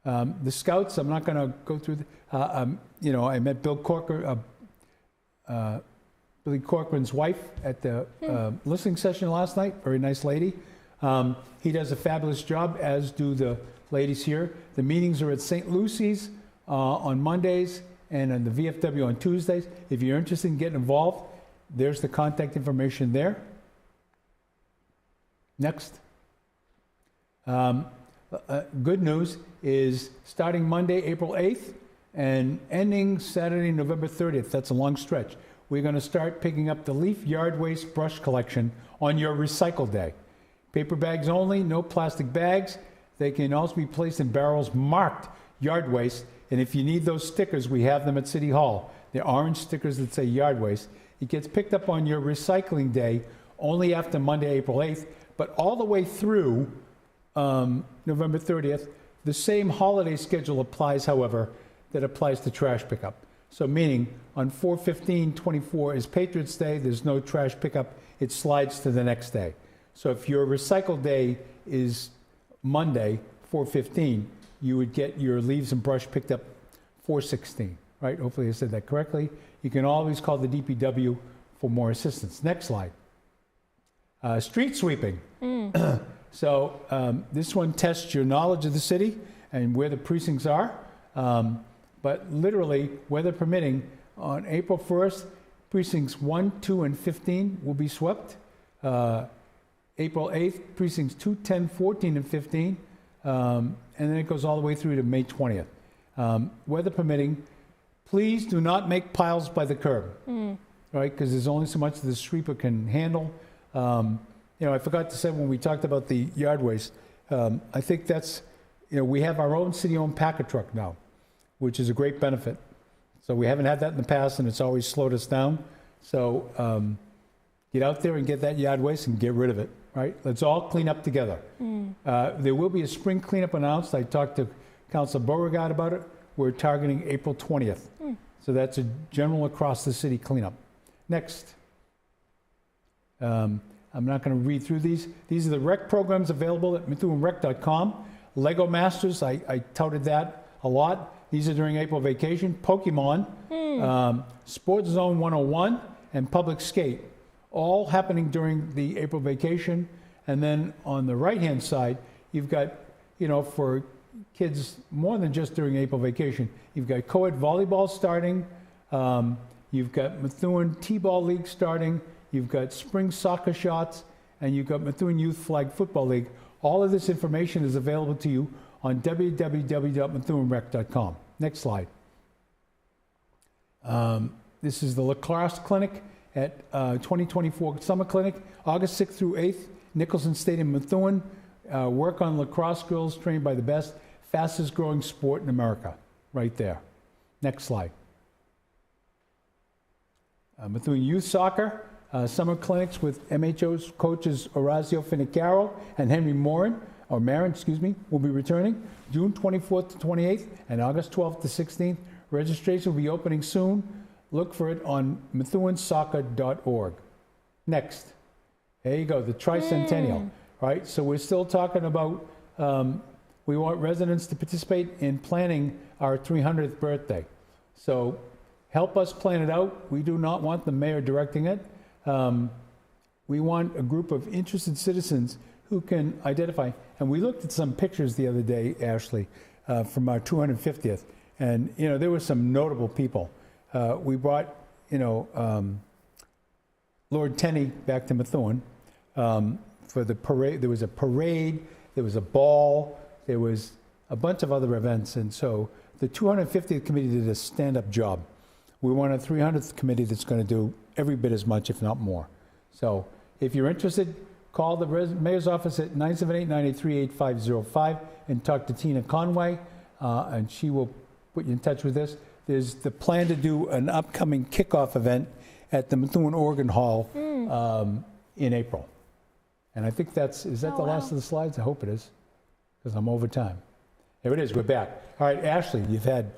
Speaker 1: The Scouts, I'm not going to go through, I met Bill Corcoran, Billy Corcoran's wife at the listening session last night. Very nice lady. He does a fabulous job, as do the ladies here. The meetings are at St. Lucy's on Mondays and on the VFW on Tuesdays. If you're interested in getting involved, there's the contact information there. Next. Good news is starting Monday, April 8th, and ending Saturday, November 30th. That's a long stretch. We're going to start picking up the leaf, yard waste, brush collection on your recycle day. Paper bags only, no plastic bags. They can also be placed in barrels marked yard waste. And if you need those stickers, we have them at City Hall. They're orange stickers that say yard waste. It gets picked up on your recycling day only after Monday, April 8th, but all the way through November 30th. The same holiday schedule applies, however, that applies to trash pickup. So meaning on 4/15/24 is Patriots Day, there's no trash pickup, it slides to the next day. So if your recycle day is Monday, 4/15, you would get your leaves and brush picked up 4/16, right? Hopefully I said that correctly. You can always call the DPW for more assistance. Next slide. Street sweeping. So this one tests your knowledge of the city and where the precincts are. But literally, weather permitting, on April 1st, precincts 1, 2, and 15 will be swept. April 8th, precincts 2, 10, 14, and 15. And then it goes all the way through to May 20th. Weather permitting, please do not make piles by the curb, right? Because there's only so much the sweeper can handle. I forgot to say when we talked about the yard waste, I think that's, we have our own city-owned packet truck now, which is a great benefit. So we haven't had that in the past, and it's always slowed us down. So get out there and get that yard waste and get rid of it, right? Let's all clean up together. There will be a spring cleanup announced. I talked to Councilor Beauregard about it. We're targeting April 20th. So that's a general across the city cleanup. Next. I'm not going to read through these. These are the rec programs available at MethuenRec.com. Lego Masters, I touted that a lot. These are during April vacation. Pokemon, Sports Zone 101, and Public Skate, all happening during the April vacation. And then on the right-hand side, you've got, for kids more than just during April vacation, you've got co-ed volleyball starting, you've got Methuen T-ball league starting, you've got spring soccer shots, and you've got Methuen Youth Flag Football League. All of this information is available to you on www.MethuenRec.com. Next slide. This is the lacrosse clinic at 2024 Summer Clinic, August 6th through 8th, Nicholson Stadium, Methuen. Work on lacrosse girls trained by the best, fastest growing sport in America, right there. Next slide. Methuen Youth Soccer, summer clinics with MHO's coaches Orazio Finicaro and Henry Marin, will be returning June 24th to 28th and August 12th to 16th. Registration will be opening soon. Look for it on MethuenSoccer.org. Next. There you go, the tricentennial, right? So we're still talking about, we want residents to participate in planning our 300th birthday. So help us plan it out. We do not want the mayor directing it. We want a group of interested citizens who can identify. And we looked at some pictures the other day, Ashley, from our 250th. And, there were some notable people. We brought, Lord Tenney back to Methuen for the parade. There was a parade, there was a ball, there was a bunch of other events. And so the 250th committee did a stand-up job. We want a 300th committee that's going to do every bit as much, if not more. So if you're interested, call the mayor's office at 978-983-8505 and talk to Tina Conway, and she will put you in touch with this. There's the plan to do an upcoming kickoff event at the Methuen Organ Hall in April. And I think is that the last of the slides? I hope it is, because I'm over time. There it is, we're back. All right, Ashley, you've had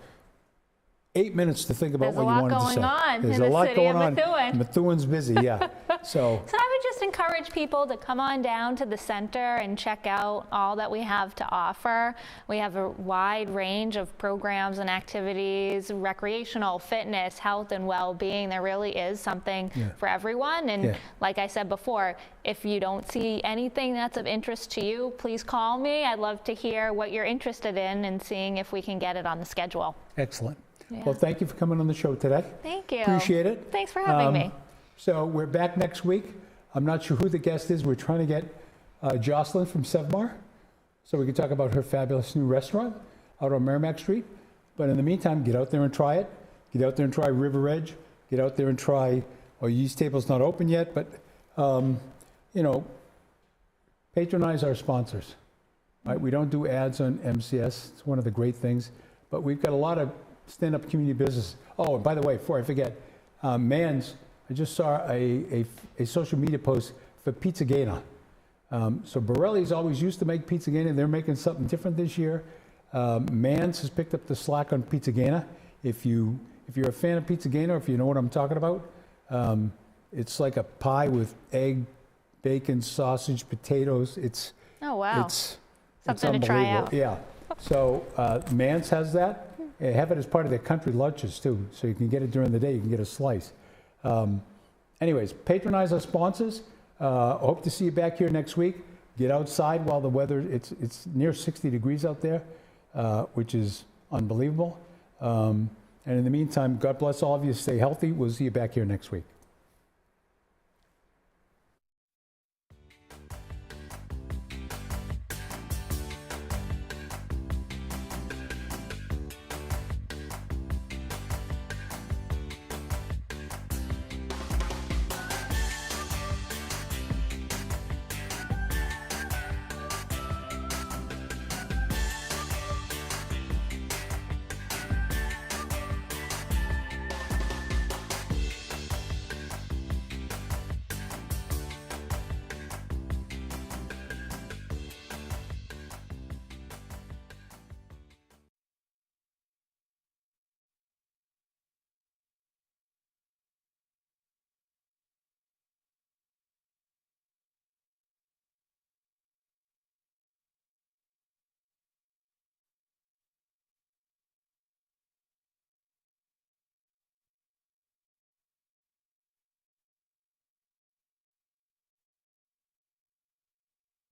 Speaker 1: 8 minutes to think about what you wanted to say. There's a lot going on. Methuen's busy, yeah. So
Speaker 2: I would just encourage people to come on down to the center and check out all that we have to offer. We have a wide range of programs and activities, recreational, fitness, health, and well-being. There really is something for everyone. And like I said before, if you don't see anything that's of interest to you, please call me. I'd love to hear what you're interested in and seeing if we can get it on the schedule.
Speaker 1: Excellent. Yeah. Well, thank you for coming on the show today.
Speaker 2: Thank you.
Speaker 1: Appreciate it.
Speaker 2: Thanks for having me.
Speaker 1: So we're back next week. I'm not sure who the guest is. We're trying to get Jocelyn from Sevmar so we can talk about her fabulous new restaurant out on Merrimack Street. But in the meantime, get out there and try it. Get out there and try River Edge. Get out there and try, Yeast Table's not open yet, but, patronize our sponsors. Right? We don't do ads on MCS. It's one of the great things. But we've got a lot of stand-up community business. Oh, and by the way, before I forget, Mans, I just saw a social media post. for Pizza Gainer. So Borelli's always used to make Pizza Gainer. They're making something different this year. Mann's has picked up the slack on Pizza Gainer. If you're a fan of Pizza Gainer, if you know what I'm talking about, it's like a pie with egg, bacon, sausage, potatoes.
Speaker 2: Oh wow!
Speaker 1: It's
Speaker 2: something to try out.
Speaker 1: Yeah. So Mann's has that. They have it as part of their country lunches too, so you can get it during the day. You can get a slice. Anyways, patronize our sponsors. Hope to see you back here next week. Get outside while the weather, it's near 60 degrees out there, which is unbelievable. And in the meantime, God bless all of you. Stay healthy. We'll see you back here next week.